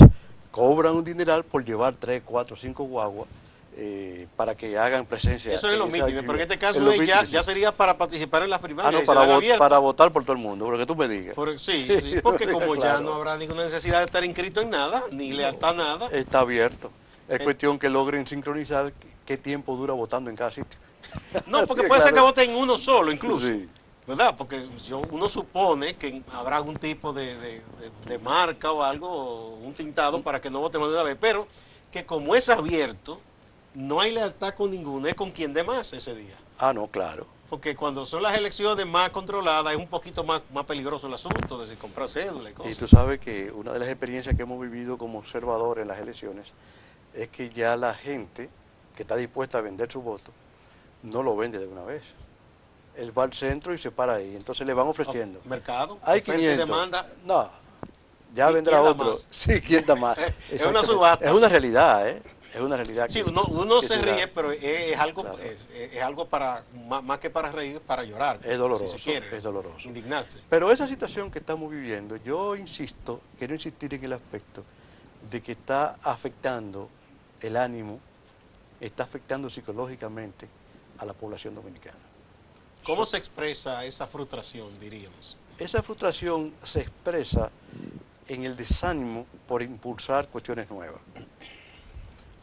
Speaker 2: cobran un dineral por llevar 3, 4, 5 guaguas para que hagan presencia.
Speaker 1: Eso es en los mítines, pero en este caso ya sería para participar en las primarias.
Speaker 2: Para votar por todo el mundo, por lo que tú me digas.
Speaker 1: Sí, porque como claro, ya no habrá ninguna necesidad de estar inscrito en nada, ni lealtad a nada.
Speaker 2: Está abierto. Es cuestión que logren sincronizar qué tiempo dura votando en cada sitio.
Speaker 1: No, porque puede ser que voten uno solo incluso, sí, ¿verdad? Porque uno supone que habrá algún tipo de marca o algo, o un tintado para que no voten más de una vez, pero que como es abierto, no hay lealtad con ninguno, es con quien dé más ese día.
Speaker 2: Ah, no, claro.
Speaker 1: Porque cuando son las elecciones más controladas es un poquito más peligroso el asunto de si comprar cédula y cosas.
Speaker 2: Y tú sabes que una de las experiencias que hemos vivido como observadores en las elecciones es que ya la gente que está dispuesta a vender su voto no lo vende de una vez. Él va al centro y se para ahí, entonces le van ofreciendo.
Speaker 1: Mercado,
Speaker 2: Hay
Speaker 1: oferta y
Speaker 2: 500.
Speaker 1: demanda.
Speaker 2: No, ya
Speaker 1: ¿Y
Speaker 2: vendrá
Speaker 1: quién da
Speaker 2: otro.
Speaker 1: más?
Speaker 2: Sí, ¿quién da más?
Speaker 1: Es una
Speaker 2: Exactamente.
Speaker 1: subasta.
Speaker 2: Es una realidad, ¿eh? Es una realidad.
Speaker 1: Sí,
Speaker 2: que,
Speaker 1: uno
Speaker 2: que
Speaker 1: se
Speaker 2: se da.
Speaker 1: ríe, pero es algo,
Speaker 2: Claro.
Speaker 1: es algo para, más que para reír, para llorar.
Speaker 2: Es doloroso,
Speaker 1: si se quiere,
Speaker 2: es doloroso.
Speaker 1: indignarse.
Speaker 2: Pero esa situación que estamos viviendo, yo insisto, quiero insistir en el aspecto de que está afectando el ánimo, está afectando psicológicamente a la población dominicana.
Speaker 1: ¿Cómo se expresa esa frustración, diríamos?
Speaker 2: Esa frustración se expresa en el desánimo por impulsar cuestiones nuevas,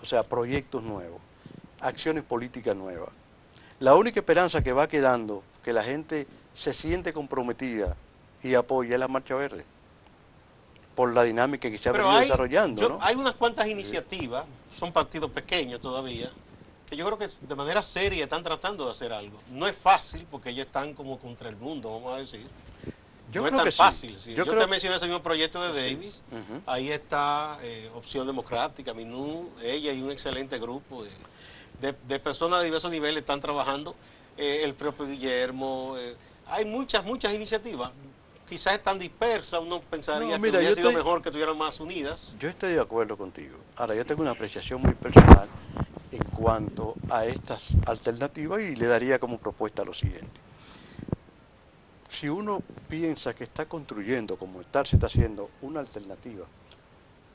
Speaker 2: o sea, proyectos nuevos, acciones políticas nuevas. La única esperanza que va quedando, que la gente se siente comprometida y apoya, es la Marcha Verde, por la dinámica que se ha venido desarrollando, ¿no?
Speaker 1: Hay unas cuantas iniciativas, son partidos pequeños todavía, que yo creo que de manera seria están tratando de hacer algo. No es fácil, porque ellos están como contra el mundo, vamos a decir.
Speaker 2: Yo
Speaker 1: no es
Speaker 2: creo
Speaker 1: tan
Speaker 2: que sí.
Speaker 1: fácil. Sí. Yo te
Speaker 2: creo...
Speaker 1: mencioné ese mismo proyecto de Davis.
Speaker 2: Uh-huh.
Speaker 1: Ahí está Opción Democrática, Minú, ella y un excelente grupo de personas de diversos niveles están trabajando. El propio Guillermo. Hay muchas iniciativas. Quizás están dispersas, uno pensaría que hubiera sido mejor que estuvieran más unidas.
Speaker 2: Yo estoy de acuerdo contigo. Ahora, yo tengo una apreciación muy personal en cuanto a estas alternativas y le daría como propuesta lo siguiente. Si uno piensa que está construyendo, como se está haciendo, una alternativa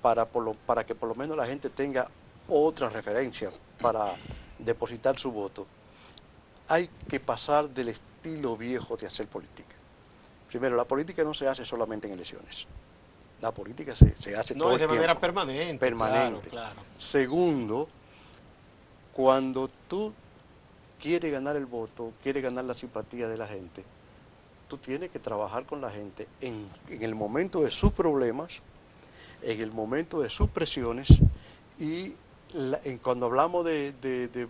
Speaker 2: para que por lo menos la gente tenga otra referencia para depositar su voto, hay que pasar del estilo viejo de hacer política. Primero, la política no se hace solamente en elecciones. La política se hace todo el tiempo. No, es de manera
Speaker 1: permanente.
Speaker 2: Permanente.
Speaker 1: Claro.
Speaker 2: Segundo, cuando tú quieres ganar el voto, quieres ganar la simpatía de la gente, tú tienes que trabajar con la gente en el momento de sus problemas, en el momento de sus presiones y cuando hablamos de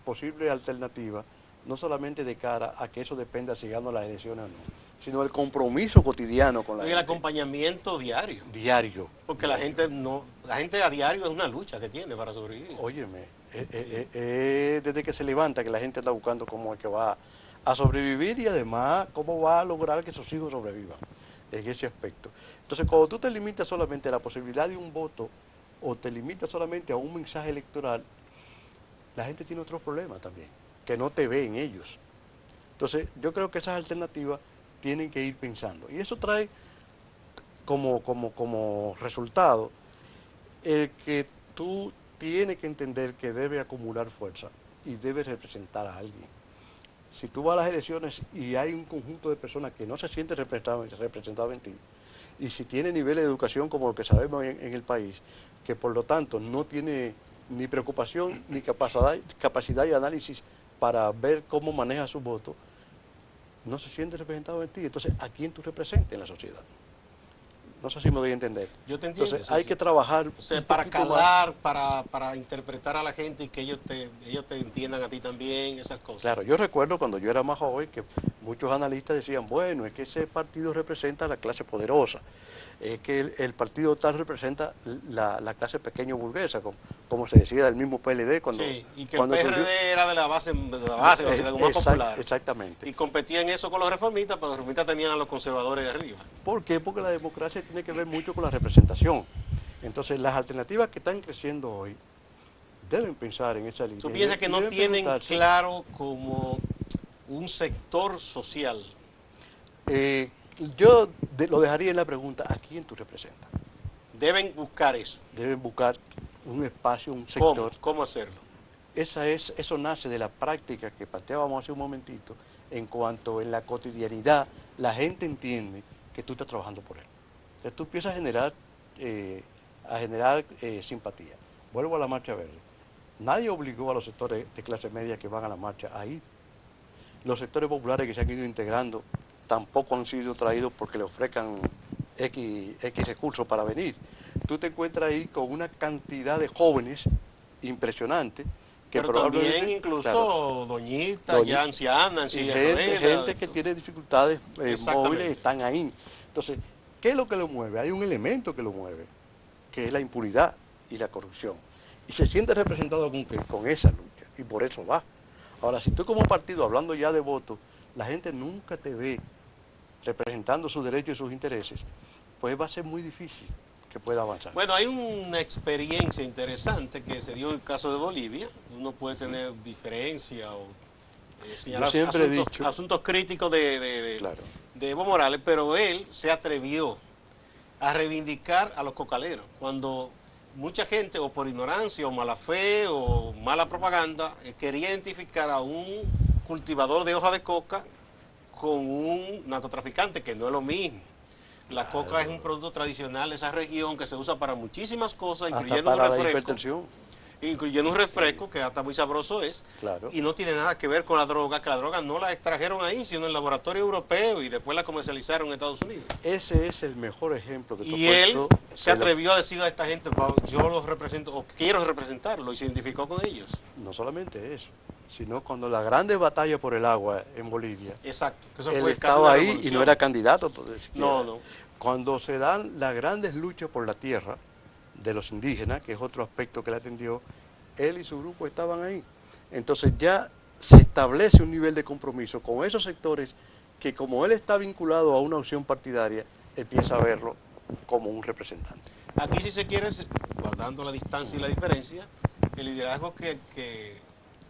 Speaker 2: posibles alternativas, no solamente de cara a que eso dependa si gano las elecciones o no, sino el compromiso cotidiano con la gente.
Speaker 1: Y el acompañamiento diario.
Speaker 2: Diario.
Speaker 1: Porque la gente a diario es una lucha que tiene para sobrevivir.
Speaker 2: Óyeme, desde que se levanta que la gente está buscando cómo es que va a sobrevivir y además cómo va a lograr que sus hijos sobrevivan en ese aspecto. Entonces, cuando tú te limitas solamente a la posibilidad de un voto o te limitas solamente a un mensaje electoral, la gente tiene otros problemas también, que no te ve en ellos. Entonces, yo creo que esas alternativas tienen que ir pensando. Y eso trae como resultado el que tú tienes que entender que debe acumular fuerza y debe representar a alguien. Si tú vas a las elecciones y hay un conjunto de personas que no se sienten representados en ti, y si tiene nivel de educación como lo que sabemos en el país, que por lo tanto no tiene ni preocupación ni capacidad de análisis para ver cómo maneja su voto, no se siente representado en ti. Entonces, ¿a quién tú representas en la sociedad? No sé si me doy a entender.
Speaker 1: Yo te entiendo.
Speaker 2: Entonces, hay que trabajar.
Speaker 1: O sea, para calar, para interpretar a la gente y que ellos te entiendan a ti también, esas cosas.
Speaker 2: Claro, yo recuerdo cuando yo era más joven que muchos analistas decían, bueno, es que ese partido representa a la clase poderosa, es que el partido tal representa la clase pequeño burguesa, como se decía del mismo PLD cuando...
Speaker 1: Sí, y que el PRD era de la base, la sociedad más popular.
Speaker 2: Exactamente.
Speaker 1: Y competía en eso con los reformistas, pero los reformistas tenían a los conservadores de arriba.
Speaker 2: ¿Por qué? Porque la democracia tiene que ver mucho con la representación. Entonces, las alternativas que están creciendo hoy deben pensar en esa línea.
Speaker 1: ¿Tú piensas que no tienen claro como un sector social?
Speaker 2: Yo lo dejaría en la pregunta, ¿a quién tú representas?
Speaker 1: Deben buscar eso.
Speaker 2: Deben buscar un espacio, un sector.
Speaker 1: ¿Cómo hacerlo?
Speaker 2: Eso nace de la práctica que planteábamos hace un momentito, en cuanto en la cotidianidad la gente entiende que tú estás trabajando por él. Entonces tú empiezas a generar simpatía. Vuelvo a la Marcha Verde. Nadie obligó a los sectores de clase media que van a la marcha a ir. Los sectores populares que se han ido integrando tampoco han sido traídos porque le ofrezcan X recursos para venir. Tú te encuentras ahí con una cantidad de jóvenes impresionante. Que
Speaker 1: pero también incluso doñitas, ya ancianas,
Speaker 2: gente que tiene dificultades móviles están ahí. Entonces, ¿qué es lo que lo mueve? Hay un elemento que lo mueve, que es la impunidad y la corrupción. y se siente representado con esa lucha, y por eso va. Ahora, si tú como partido, hablando ya de votos, la gente nunca te ve representando sus derechos y sus intereses, pues va a ser muy difícil que pueda avanzar.
Speaker 1: Bueno, hay una experiencia interesante que se dio en el caso de Bolivia. Uno puede tener diferencia o señalar asuntos críticos
Speaker 2: claro,
Speaker 1: de Evo Morales, pero él se atrevió a reivindicar a los cocaleros, cuando mucha gente, o por ignorancia, o mala fe, o mala propaganda, quería identificar a un cultivador de hoja de coca con un narcotraficante, que no es lo mismo. La coca es un producto tradicional de esa región que se usa para muchísimas cosas, incluyendo
Speaker 2: hasta para
Speaker 1: un refresco.
Speaker 2: la hipertensión.
Speaker 1: Incluyendo un refresco que hasta muy sabroso es,
Speaker 2: claro,
Speaker 1: y no tiene nada que ver con la droga, que la droga no la extrajeron ahí, sino en el laboratorio europeo y después la comercializaron en Estados Unidos.
Speaker 2: Ese es el mejor ejemplo que tú has
Speaker 1: Y él
Speaker 2: puesto
Speaker 1: se atrevió a decir a esta gente, yo los represento, o quiero representarlo, y se identificó con ellos.
Speaker 2: No solamente eso, sino cuando la grande batalla por el agua en Bolivia,
Speaker 1: Exacto, que eso
Speaker 2: él
Speaker 1: fue el caso de
Speaker 2: estaba
Speaker 1: la
Speaker 2: ahí y
Speaker 1: revolución.
Speaker 2: no era candidato siquiera.
Speaker 1: No, no.
Speaker 2: Cuando se dan las grandes luchas por la tierra de los indígenas, que es otro aspecto que le atendió, él y su grupo estaban ahí. Entonces ya se establece un nivel de compromiso con esos sectores que, como él está vinculado a una opción partidaria, empieza a verlo como un representante.
Speaker 1: Aquí, si se quiere, guardando la distancia y la diferencia, el liderazgo que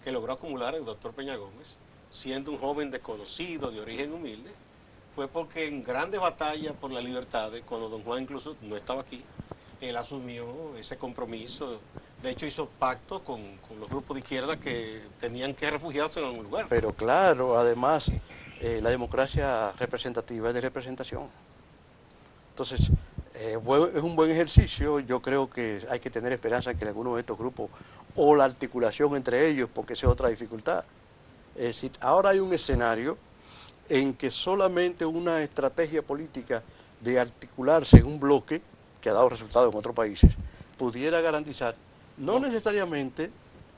Speaker 1: logró acumular el doctor Peña Gómez, siendo un joven desconocido, de origen humilde, fue porque en grandes batallas por la libertad, cuando don Juan incluso no estaba aquí, él asumió ese compromiso. De hecho, hizo pacto con los grupos de izquierda que tenían que refugiarse en algún lugar.
Speaker 2: Pero claro, además, la democracia representativa es de representación. Entonces, es un buen ejercicio. Yo creo que hay que tener esperanza en que algunos de estos grupos, o la articulación entre ellos, porque esa es otra dificultad. Es decir, ahora hay un escenario en que solamente una estrategia política de articularse en un bloque, que ha dado resultados en otros países, pudiera garantizar, no necesariamente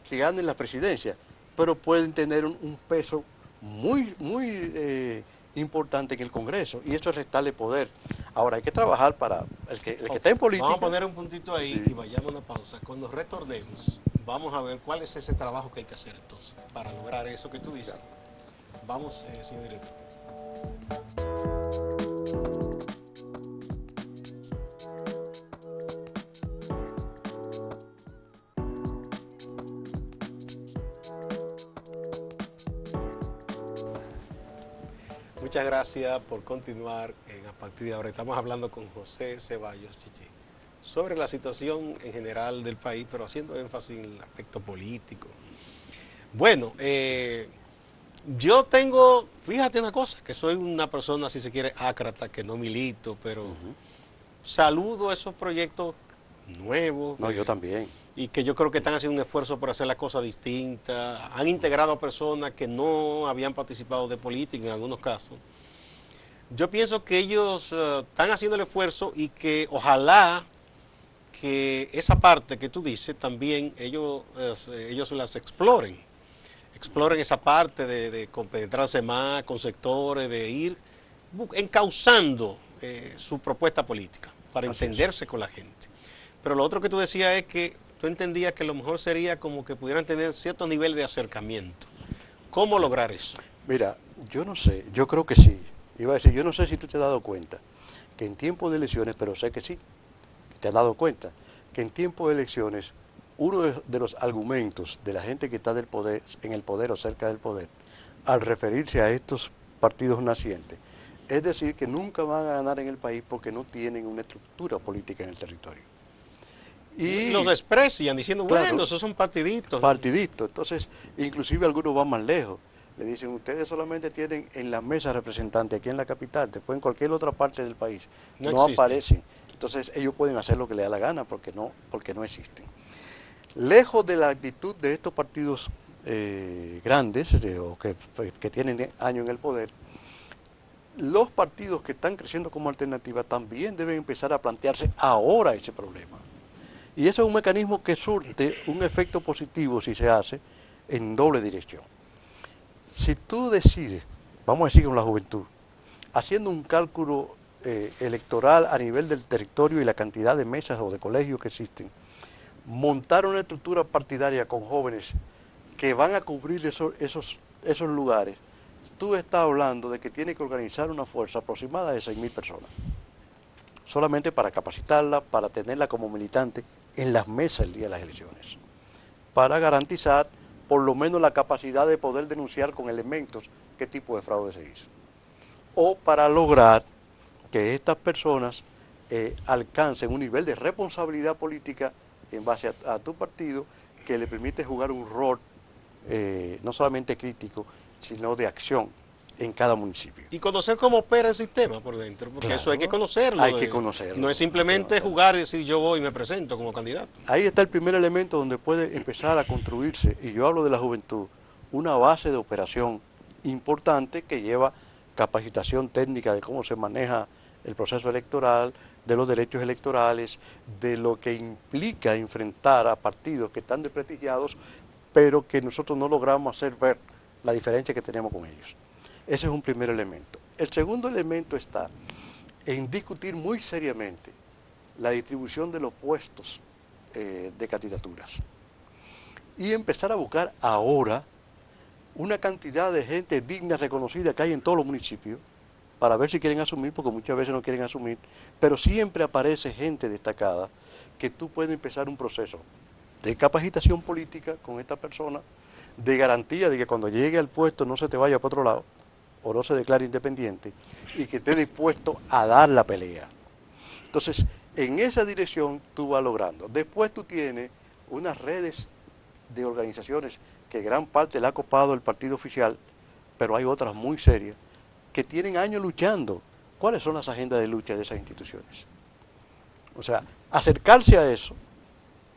Speaker 2: que ganen la presidencia, pero pueden tener un peso muy importante en el Congreso, y eso es restarle poder. Ahora hay que trabajar para el que está en política.
Speaker 1: Vamos a poner un puntito ahí,
Speaker 2: sí,
Speaker 1: y vayamos a una pausa. Cuando retornemos, vamos a ver cuál es ese trabajo que hay que hacer entonces para lograr eso que tú dices. Vamos, señor director. Muchas gracias por continuar a partir de ahora. Estamos hablando con José Ceballos Chichi sobre la situación en general del país, pero haciendo énfasis en el aspecto político. Bueno, yo tengo, fíjate una cosa, que soy una persona, si se quiere, ácrata, que no milito, pero saludo esos proyectos nuevos.
Speaker 2: No, yo también.
Speaker 1: Y que yo creo que están haciendo un esfuerzo por hacer las cosas distintas. Han integrado a personas que no habían participado de política en algunos casos. Yo pienso que ellos están haciendo el esfuerzo, y que ojalá que esa parte que tú dices también ellos las exploren. Exploren esa parte de compenetrarse más con sectores, de ir encauzando su propuesta política para entenderse con la gente. Pero lo otro que tú decías es que tú entendías que lo mejor sería como que pudieran tener cierto nivel de acercamiento. ¿Cómo lograr eso?
Speaker 2: Mira, yo no sé, yo creo que sí. Iba a decir, yo no sé si tú te has dado cuenta que en tiempos de elecciones, pero sé que sí, te has dado cuenta que en tiempos de elecciones uno de los argumentos de la gente que está del poder, en el poder o cerca del poder, al referirse a estos partidos nacientes, es decir, que nunca van a ganar en el país porque no tienen una estructura política en el territorio.
Speaker 1: Y los desprecian diciendo, claro, bueno, esos son partiditos.
Speaker 2: Partiditos. Entonces, inclusive algunos van más lejos. Le dicen, ustedes solamente tienen en las mesas representantes aquí en la capital, después en cualquier otra parte del país. No aparecen. Entonces, ellos pueden hacer lo que les da la gana porque no existen. Lejos de la actitud de estos partidos grandes, o que tienen años en el poder, los partidos que están creciendo como alternativa también deben empezar a plantearse ahora ese problema. Y ese es un mecanismo que surte un efecto positivo si se hace en doble dirección. Si tú decides, vamos a decir con la juventud, haciendo un cálculo electoral a nivel del territorio y la cantidad de mesas o de colegios que existen, montar una estructura partidaria con jóvenes que van a cubrir esos lugares, tú estás hablando de que tiene que organizar una fuerza aproximada de 6.000 personas, solamente para capacitarla, para tenerla como militante en las mesas el día de las elecciones, para garantizar por lo menos la capacidad de poder denunciar con elementos qué tipo de fraude se hizo, o para lograr que estas personas alcancen un nivel de responsabilidad política en base a tu partido que le permite jugar un rol no solamente crítico, sino de acción en cada municipio.
Speaker 1: Y conocer cómo opera el sistema por dentro, porque
Speaker 2: Claro,
Speaker 1: eso hay que conocerlo.
Speaker 2: hay que conocerlo.
Speaker 1: No es simplemente jugar y decir yo voy y me presento como candidato.
Speaker 2: Ahí está el primer elemento donde puede empezar a construirse, y yo hablo de la juventud, una base de operación importante que lleva capacitación técnica de cómo se maneja el proceso electoral, de los derechos electorales, de lo que implica enfrentar a partidos que están desprestigiados, pero que nosotros no logramos hacer ver la diferencia que tenemos con ellos. Ese es un primer elemento. El segundo elemento está en discutir muy seriamente la distribución de los puestos de candidaturas y empezar a buscar ahora una cantidad de gente digna, reconocida que hay en todos los municipios para ver si quieren asumir, porque muchas veces no quieren asumir, pero siempre aparece gente destacada que tú puedes empezar un proceso de capacitación política con esta persona, de garantía de que cuando llegue al puesto no se te vaya para otro lado o no se declare independiente y que esté dispuesto a dar la pelea. Entonces, en esa dirección tú vas logrando. Después tú tienes unas redes de organizaciones que gran parte le ha copado el partido oficial, pero hay otras muy serias que tienen años luchando. ¿Cuáles son las agendas de lucha de esas instituciones? O sea, acercarse a eso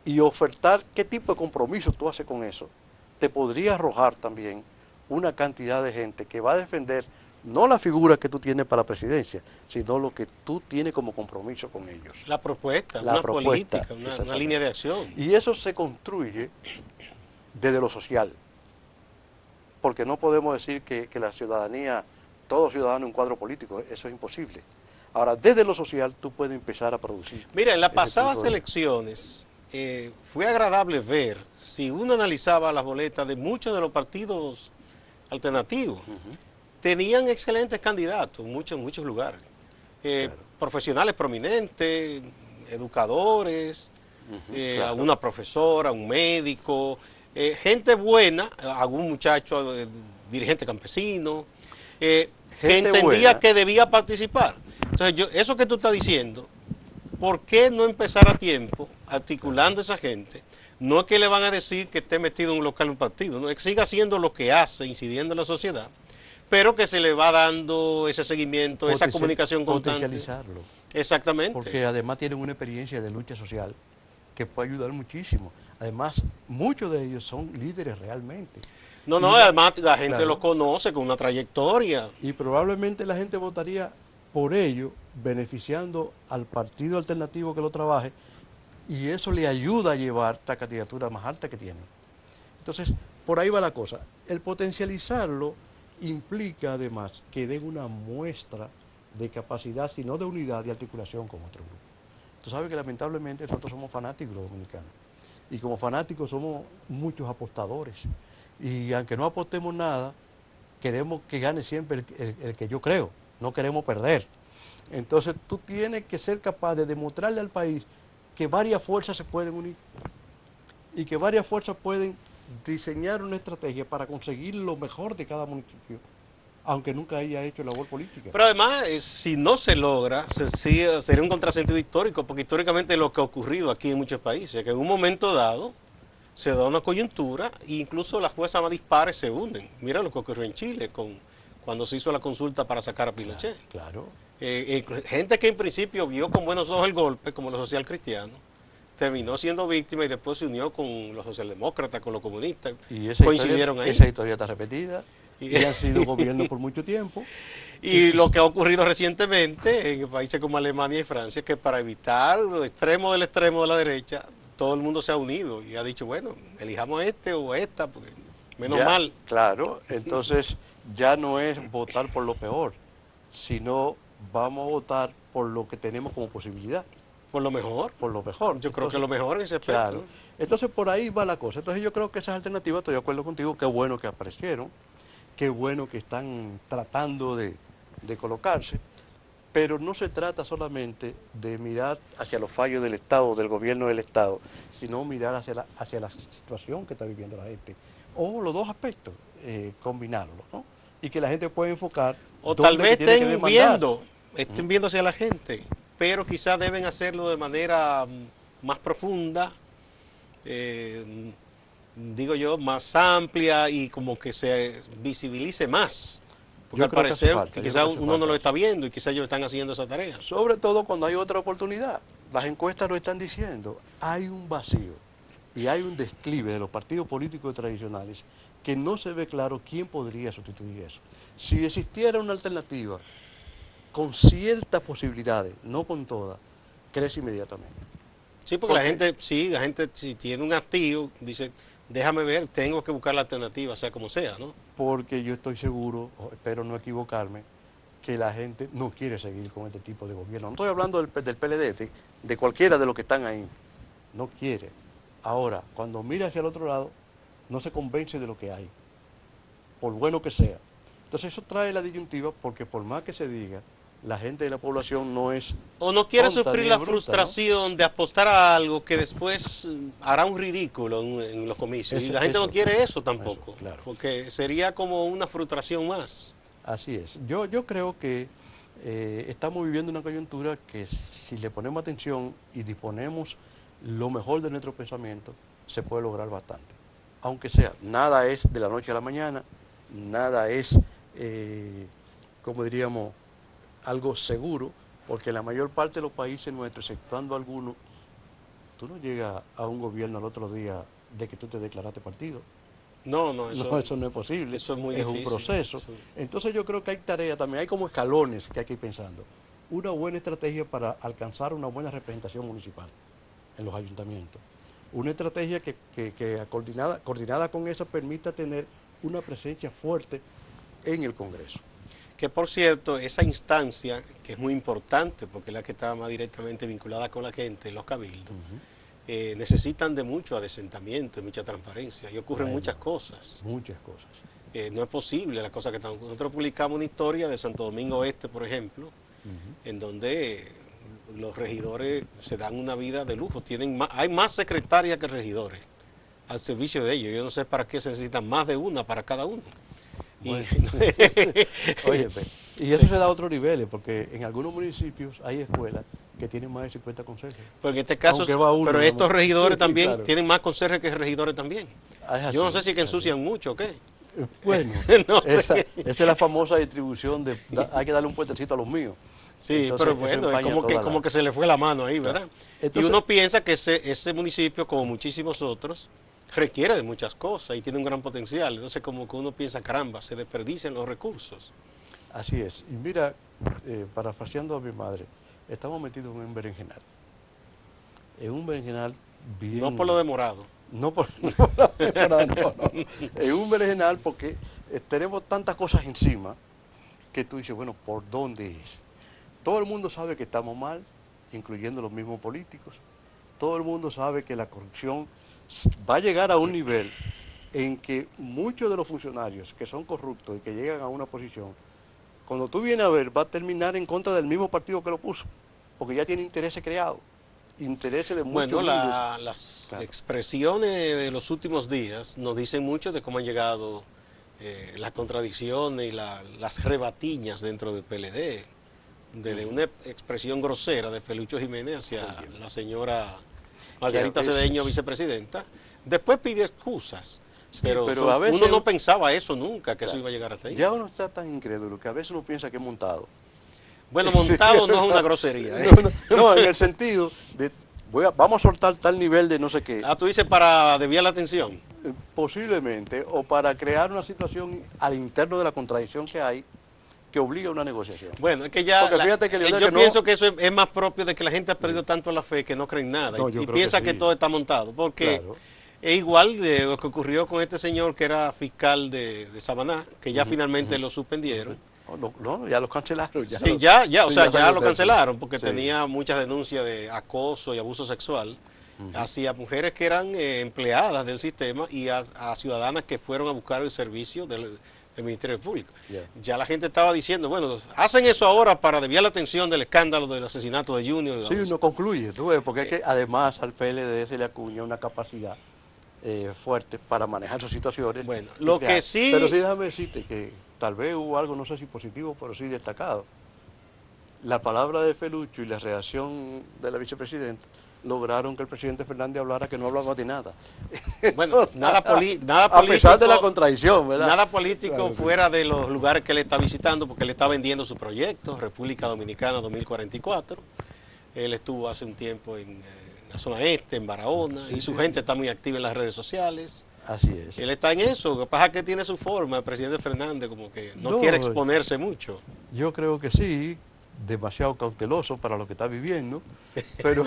Speaker 2: y ofertar qué tipo de compromiso tú haces con eso, te podría arrojar también una cantidad de gente que va a defender no la figura que tú tienes para la presidencia, sino lo que tú tienes como compromiso con ellos.
Speaker 1: La propuesta,
Speaker 2: La
Speaker 1: una
Speaker 2: propuesta,
Speaker 1: política, una línea de acción.
Speaker 2: Y eso se construye desde lo social, porque no podemos decir que la ciudadanía, todo ciudadano es un cuadro político, eso es imposible. Ahora, desde lo social tú puedes empezar a producir.
Speaker 1: Mira, en las pasadas elecciones fue agradable ver, si uno analizaba las boletas de muchos de los partidos alternativos, tenían excelentes candidatos en muchos lugares.
Speaker 2: Claro.
Speaker 1: Profesionales prominentes, educadores,
Speaker 2: Claro.
Speaker 1: alguna profesora, un médico, gente buena, algún muchacho, dirigente campesino, que entendía
Speaker 2: buena.
Speaker 1: que debía participar. Entonces, eso que tú estás diciendo, ¿por qué no empezar a tiempo articulando a esa gente? No es que le van a decir que esté metido en un local un partido, no es que siga haciendo lo que hace, incidiendo en la sociedad, pero que se le va dando ese seguimiento, esa comunicación constante.
Speaker 2: Potencializarlo.
Speaker 1: Exactamente.
Speaker 2: Porque además tienen una experiencia de lucha social que puede ayudar muchísimo. Además, muchos de ellos son líderes realmente.
Speaker 1: No, además la gente
Speaker 2: claro,
Speaker 1: lo conoce con una trayectoria.
Speaker 2: y probablemente la gente votaría por ello, beneficiando al partido alternativo que lo trabaje, y eso le ayuda a llevar la candidatura más alta que tiene. Entonces, por ahí va la cosa. El potencializarlo implica además que den una muestra de capacidad, sino de unidad y articulación con otro grupo. Tú sabes que lamentablemente nosotros somos fanáticos los dominicanos, y como fanáticos somos muchos apostadores, y aunque no apostemos nada, queremos que gane siempre el que yo creo, no queremos perder. Entonces tú tienes que ser capaz de demostrarle al país que varias fuerzas se pueden unir y que varias fuerzas pueden diseñar una estrategia para conseguir lo mejor de cada municipio, aunque nunca haya hecho labor política.
Speaker 1: Pero además, si no se logra, sería un contrasentido histórico, porque históricamente lo que ha ocurrido aquí en muchos países, que en un momento dado se da una coyuntura e incluso las fuerzas más dispares se unen. Mira lo que ocurrió en Chile cuando se hizo la consulta para sacar a Pinochet.
Speaker 2: Claro.
Speaker 1: Gente que en principio vio con buenos ojos el golpe, como los social cristianos, terminó siendo víctima y después se unió con los socialdemócratas, con los comunistas,
Speaker 2: Y esa
Speaker 1: coincidieron ahí.
Speaker 2: Esa historia está repetida y han sido gobierno por mucho tiempo.
Speaker 1: Y lo que ha ocurrido recientemente en países como Alemania y Francia es que para evitar los extremos del extremo de la derecha, todo el mundo se ha unido y ha dicho, bueno, elijamos este o esta, porque menos
Speaker 2: Ya,
Speaker 1: mal.
Speaker 2: Claro, entonces ya no es votar por lo peor, sino vamos a votar por lo que tenemos como posibilidad.
Speaker 1: Por lo mejor.
Speaker 2: por lo mejor.
Speaker 1: Yo creo que
Speaker 2: Entonces,
Speaker 1: lo mejor en ese aspecto.
Speaker 2: claro. Entonces por ahí va la cosa. Entonces yo creo que esas alternativas, estoy de acuerdo contigo, qué bueno que aparecieron, qué bueno que están tratando de colocarse, pero no se trata solamente de mirar hacia los fallos del Estado, del gobierno del Estado, sino mirar hacia la situación que está viviendo la gente. O los dos aspectos, combinarlos, ¿no? Y que la gente pueda enfocar.
Speaker 1: O
Speaker 2: dónde
Speaker 1: tal vez
Speaker 2: que tiene que demandar.
Speaker 1: estén viendo hacia la gente, pero quizás deben hacerlo de manera más profunda, digo yo, más amplia y como que se visibilice más. Porque
Speaker 2: Yo
Speaker 1: al
Speaker 2: creo que hace
Speaker 1: parecer
Speaker 2: falta,
Speaker 1: que
Speaker 2: yo
Speaker 1: quizás
Speaker 2: creo que hace
Speaker 1: uno no lo
Speaker 2: falta.
Speaker 1: está viendo y quizás ellos están haciendo esa tarea.
Speaker 2: Sobre todo cuando hay otra oportunidad. Las encuestas lo están diciendo. Hay un vacío y hay un desclive de los partidos políticos tradicionales que no se ve claro quién podría sustituir eso. Si existiera una alternativa con ciertas posibilidades, no con todas, crece inmediatamente.
Speaker 1: Sí, porque
Speaker 2: Porque-
Speaker 1: la gente si tiene un activo, dice, déjame ver, tengo que buscar la alternativa, sea como sea, ¿no?
Speaker 2: Porque yo estoy seguro, espero no equivocarme, que la gente no quiere seguir con este tipo de gobierno. No estoy hablando del PLD, de cualquiera de los que están ahí. No quiere. Ahora, cuando mira hacia el otro lado, no se convence de lo que hay, por bueno que sea. Entonces eso trae la disyuntiva porque por más que se diga, la gente de la población no es
Speaker 1: O no quiere
Speaker 2: tonta
Speaker 1: sufrir
Speaker 2: ni
Speaker 1: la
Speaker 2: bruta,
Speaker 1: frustración de apostar a algo que después hará un ridículo en los comicios. Y la gente no quiere eso tampoco,
Speaker 2: claro.
Speaker 1: porque sería como una frustración más.
Speaker 2: Así es. Yo creo que estamos viviendo una coyuntura que si le ponemos atención y disponemos lo mejor de nuestro pensamiento, se puede lograr bastante. Aunque sea, nada es de la noche a la mañana, nada es, como diríamos, algo seguro, porque la mayor parte de los países nuestros, exceptuando algunos, tú no llegas a un gobierno al otro día de que tú te declaraste partido.
Speaker 1: No,
Speaker 2: Eso no es posible.
Speaker 1: eso es muy
Speaker 2: un
Speaker 1: difícil.
Speaker 2: proceso.
Speaker 1: Sí.
Speaker 2: Entonces yo creo que hay tareas también, hay como escalones que hay que ir pensando. Una buena estrategia para alcanzar una buena representación municipal en los ayuntamientos. Una estrategia que coordinada con eso permita tener una presencia fuerte en el Congreso.
Speaker 1: Que por cierto, esa instancia, que es muy importante, porque es la que está más directamente vinculada con la gente, los cabildos, necesitan de mucho adesentamiento, de mucha transparencia, y ocurren
Speaker 2: Bueno,
Speaker 1: muchas cosas.
Speaker 2: Muchas cosas.
Speaker 1: No es posible las cosas que están. Nosotros publicamos una historia de Santo Domingo Este, por ejemplo, en donde los regidores se dan una vida de lujo. Hay más secretarias que regidores al servicio de ellos. Yo no sé para qué se necesitan más de una para cada uno.
Speaker 2: Bueno.
Speaker 1: Y,
Speaker 2: Oye, y eso se da a otros niveles, porque en algunos municipios hay escuelas que tienen más de 50 conserjes.
Speaker 1: pero en este caso,
Speaker 2: Aunque va uno,
Speaker 1: pero
Speaker 2: nada
Speaker 1: estos
Speaker 2: más.
Speaker 1: regidores
Speaker 2: Sí,
Speaker 1: también
Speaker 2: claro.
Speaker 1: tienen más conserjes que regidores también.
Speaker 2: Es
Speaker 1: Yo no
Speaker 2: así,
Speaker 1: sé si es que
Speaker 2: es así.
Speaker 1: ensucian mucho o qué.
Speaker 2: Bueno,
Speaker 1: No,
Speaker 2: esa es la famosa distribución de hay que darle un puentecito a los míos.
Speaker 1: Sí,
Speaker 2: Entonces,
Speaker 1: pero
Speaker 2: eso
Speaker 1: bueno, es
Speaker 2: empaña
Speaker 1: como
Speaker 2: toda
Speaker 1: que se le fue la mano ahí,
Speaker 2: Claro.
Speaker 1: ¿verdad?
Speaker 2: Entonces-
Speaker 1: y uno piensa que ese municipio, como muchísimos otros, requiere de muchas cosas y tiene un gran potencial. Entonces como que uno piensa, caramba, se desperdician los recursos.
Speaker 2: Así es. Y mira, parafraseando a mi madre, estamos metidos en un berenjenal. En un berenjenal bien...
Speaker 1: No por lo demorado.
Speaker 2: No por, no por la temporada, no. En un berenjenal porque tenemos tantas cosas encima que tú dices, bueno, ¿por dónde es? Todo el mundo sabe que estamos mal, incluyendo los mismos políticos. Todo el mundo sabe que la corrupción va a llegar a un nivel en que muchos de los funcionarios que son corruptos y que llegan a una posición, cuando tú vienes a ver, va a terminar en contra del mismo partido que lo puso, porque ya tiene intereses creados, intereses de muchos
Speaker 1: Bueno,
Speaker 2: líderes.
Speaker 1: las
Speaker 2: Claro.
Speaker 1: expresiones de los últimos días nos dicen mucho de cómo han llegado las contradicciones y las rebatiñas dentro del PLD. Desde una expresión grosera de Felucho Jiménez hacia la señora Margarita
Speaker 2: Que a veces-
Speaker 1: Cedeño, vicepresidenta. Después pide excusas. Pero,
Speaker 2: pero a veces
Speaker 1: uno no pensaba eso nunca, que eso
Speaker 2: Claro.
Speaker 1: iba a llegar hasta ahí.
Speaker 2: Ya uno está tan incrédulo que a veces uno piensa que es montado.
Speaker 1: Bueno, montado no es una grosería. ¿eh?
Speaker 2: No, en el sentido de vamos a soltar tal nivel de no sé qué,
Speaker 1: Ah, tú dices para desviar la atención.
Speaker 2: posiblemente, o para crear una situación al interno de la contradicción que hay, que obliga a una negociación.
Speaker 1: Bueno, es que ya
Speaker 2: Porque fíjate que, Leonel,
Speaker 1: yo
Speaker 2: que no-
Speaker 1: pienso que eso es más propio de que la gente ha perdido tanto la fe que no creen nada
Speaker 2: No,
Speaker 1: y
Speaker 2: yo creo
Speaker 1: piensa
Speaker 2: que
Speaker 1: que
Speaker 2: sí.
Speaker 1: todo está montado. Porque
Speaker 2: Claro.
Speaker 1: es igual de lo que ocurrió con este señor que era fiscal de Samaná, que ya finalmente lo suspendieron.
Speaker 2: No, ya lo cancelaron. Ya
Speaker 1: Sí,
Speaker 2: lo,
Speaker 1: ya,
Speaker 2: sí,
Speaker 1: o sea, ya
Speaker 2: salió
Speaker 1: lo
Speaker 2: de eso.
Speaker 1: cancelaron porque
Speaker 2: Sí.
Speaker 1: tenía muchas denuncias de acoso y abuso sexual hacia mujeres que eran empleadas del sistema y a ciudadanas que fueron a buscar el servicio del Ministerio Público.
Speaker 2: Yeah.
Speaker 1: Ya la gente estaba diciendo, bueno, hacen eso ahora para desviar la atención del escándalo del asesinato de Junior.
Speaker 2: Sí, uno concluye, tú ves, porque es que además al PLD se le acuña una capacidad fuerte para manejar sus situaciones.
Speaker 1: Bueno,
Speaker 2: y
Speaker 1: lo
Speaker 2: crear.
Speaker 1: que sí...
Speaker 2: Pero sí, déjame decirte que tal vez hubo algo, no sé si positivo, pero sí destacado. La palabra de Felucho y la reacción de la vicepresidenta lograron que el presidente Fernández hablara que no hablaba de nada.
Speaker 1: Bueno, nada
Speaker 2: A
Speaker 1: político.
Speaker 2: pesar de la contradicción, ¿verdad?
Speaker 1: Nada político
Speaker 2: Claro,
Speaker 1: fuera de los lugares que él está visitando, porque él está vendiendo su proyecto, República Dominicana 2044. Él estuvo hace un tiempo en la zona este, en Barahona,
Speaker 2: Sí,
Speaker 1: y su
Speaker 2: sí,
Speaker 1: gente
Speaker 2: sí.
Speaker 1: está muy activa en las redes sociales.
Speaker 2: Así es.
Speaker 1: Él está en eso, lo que pasa es que tiene su forma, el presidente Fernández, como que no
Speaker 2: No,
Speaker 1: quiere exponerse mucho.
Speaker 2: Yo creo que sí, demasiado cauteloso para lo que está viviendo, pero,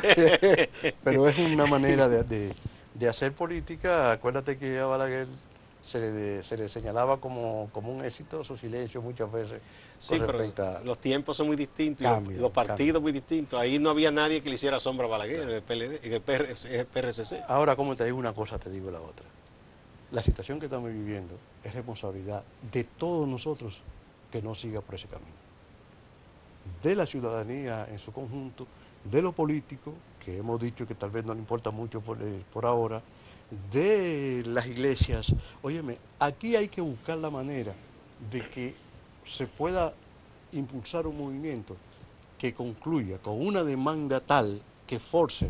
Speaker 2: pero es una manera de hacer política. Acuérdate que a Balaguer se le señalaba como un éxito su silencio muchas veces
Speaker 1: Sí,
Speaker 2: con
Speaker 1: pero
Speaker 2: respecto a...
Speaker 1: los tiempos son muy distintos, y
Speaker 2: Cambia,
Speaker 1: los partidos
Speaker 2: cambia.
Speaker 1: muy distintos. Ahí no había nadie que le hiciera sombra a Balaguer en el PLD, en el PRCC.
Speaker 2: Ahora, como te digo una cosa, te digo la otra. La situación que estamos viviendo es responsabilidad de todos nosotros que no siga por ese camino. De la ciudadanía en su conjunto, de los políticos, que hemos dicho que tal vez no le importa mucho por ahora, de las iglesias. Óyeme, aquí hay que buscar la manera de que se pueda impulsar un movimiento que concluya con una demanda tal que force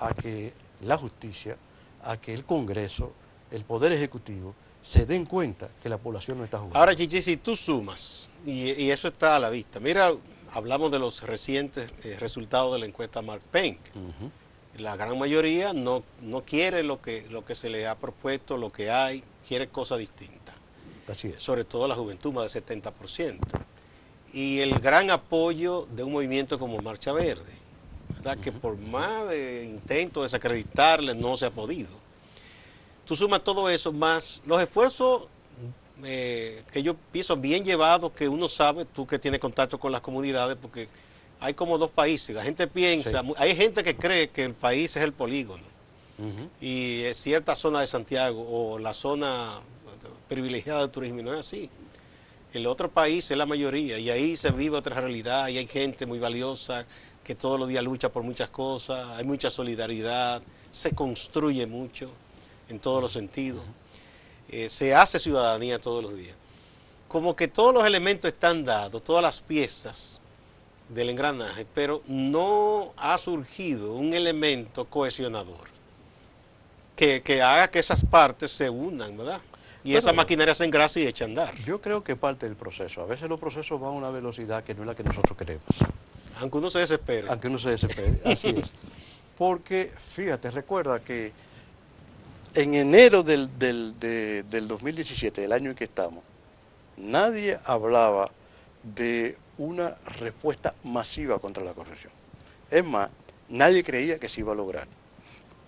Speaker 2: a que la justicia, a que el Congreso, el Poder Ejecutivo, se den cuenta que la población no está jugando.
Speaker 1: Ahora, Chichi, si tú sumas, y eso está a la vista, mira, hablamos de los recientes resultados de la encuesta Mark Penk. La gran mayoría no quiere lo que se le ha propuesto, lo que hay, quiere cosas distintas.
Speaker 2: Así es.
Speaker 1: Sobre todo la juventud, más del 70%. Y el gran apoyo de un movimiento como Marcha Verde, ¿verdad? Que por más de intento de desacreditarle no se ha podido. Tú sumas todo eso, más los esfuerzos que yo pienso bien llevados, que uno sabe, tú que tienes contacto con las comunidades, porque hay como dos países. La gente piensa,
Speaker 2: Sí.
Speaker 1: hay gente que cree que el país es el polígono. Y es cierta zona de Santiago o la zona privilegiada del turismo, y no es así. El otro país es la mayoría y ahí se vive otra realidad y hay gente muy valiosa que todos los días lucha por muchas cosas, hay mucha solidaridad, se construye mucho en todos los sentidos, se hace ciudadanía todos los días. Como que todos los elementos están dados, todas las piezas del engranaje, pero no ha surgido un elemento cohesionador que haga que esas partes se unan, ¿verdad? Y
Speaker 2: Bueno,
Speaker 1: esa maquinaria se engrasa y echa a andar.
Speaker 2: Yo creo que parte del proceso. A veces los procesos van a una velocidad que no es la que nosotros queremos.
Speaker 1: Aunque uno se desespere.
Speaker 2: Aunque uno se desespere. Así es. Porque, fíjate, recuerda que en enero del 2017, el año en que estamos, nadie hablaba de una respuesta masiva contra la corrupción. Es más, nadie creía que se iba a lograr.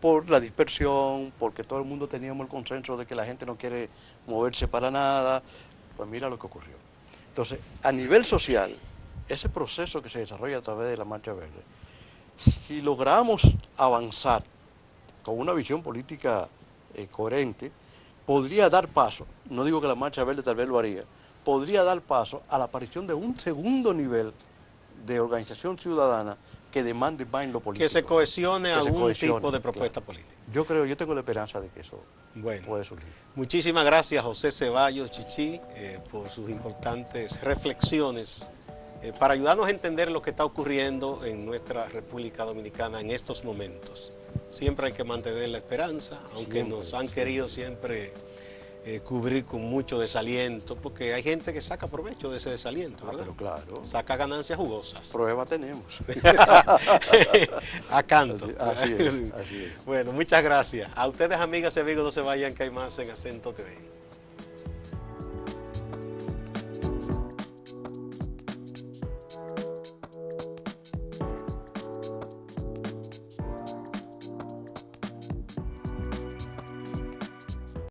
Speaker 2: Por la dispersión, porque todo el mundo teníamos el consenso de que la gente no quiere moverse para nada. Pues mira lo que ocurrió. Entonces, a nivel social, ese proceso que se desarrolla a través de la Marcha Verde, si logramos avanzar con una visión política coherente, podría dar paso, no digo que la Marcha Verde tal vez lo haría, podría dar paso a la aparición de un segundo nivel de organización ciudadana que demande más en lo político.
Speaker 1: Que se cohesione
Speaker 2: Que se
Speaker 1: algún
Speaker 2: cohesione,
Speaker 1: tipo de propuesta
Speaker 2: claro.
Speaker 1: política.
Speaker 2: Yo tengo la esperanza de que eso
Speaker 1: Bueno,
Speaker 2: puede surgir.
Speaker 1: muchísimas gracias José Ceballos Chichi por sus importantes reflexiones para ayudarnos a entender lo que está ocurriendo en nuestra República Dominicana en estos momentos. Siempre hay que mantener la esperanza, aunque
Speaker 2: Siempre,
Speaker 1: nos han
Speaker 2: siempre.
Speaker 1: querido siempre cubrir con mucho desaliento, porque hay gente que saca provecho de ese desaliento, ¿verdad?
Speaker 2: Pero claro,
Speaker 1: Saca ganancias jugosas.
Speaker 2: prueba tenemos.
Speaker 1: A canto.
Speaker 2: Así es, así es.
Speaker 1: Bueno, muchas gracias. A ustedes, amigas y amigos, no se vayan, que hay más en Acento TV.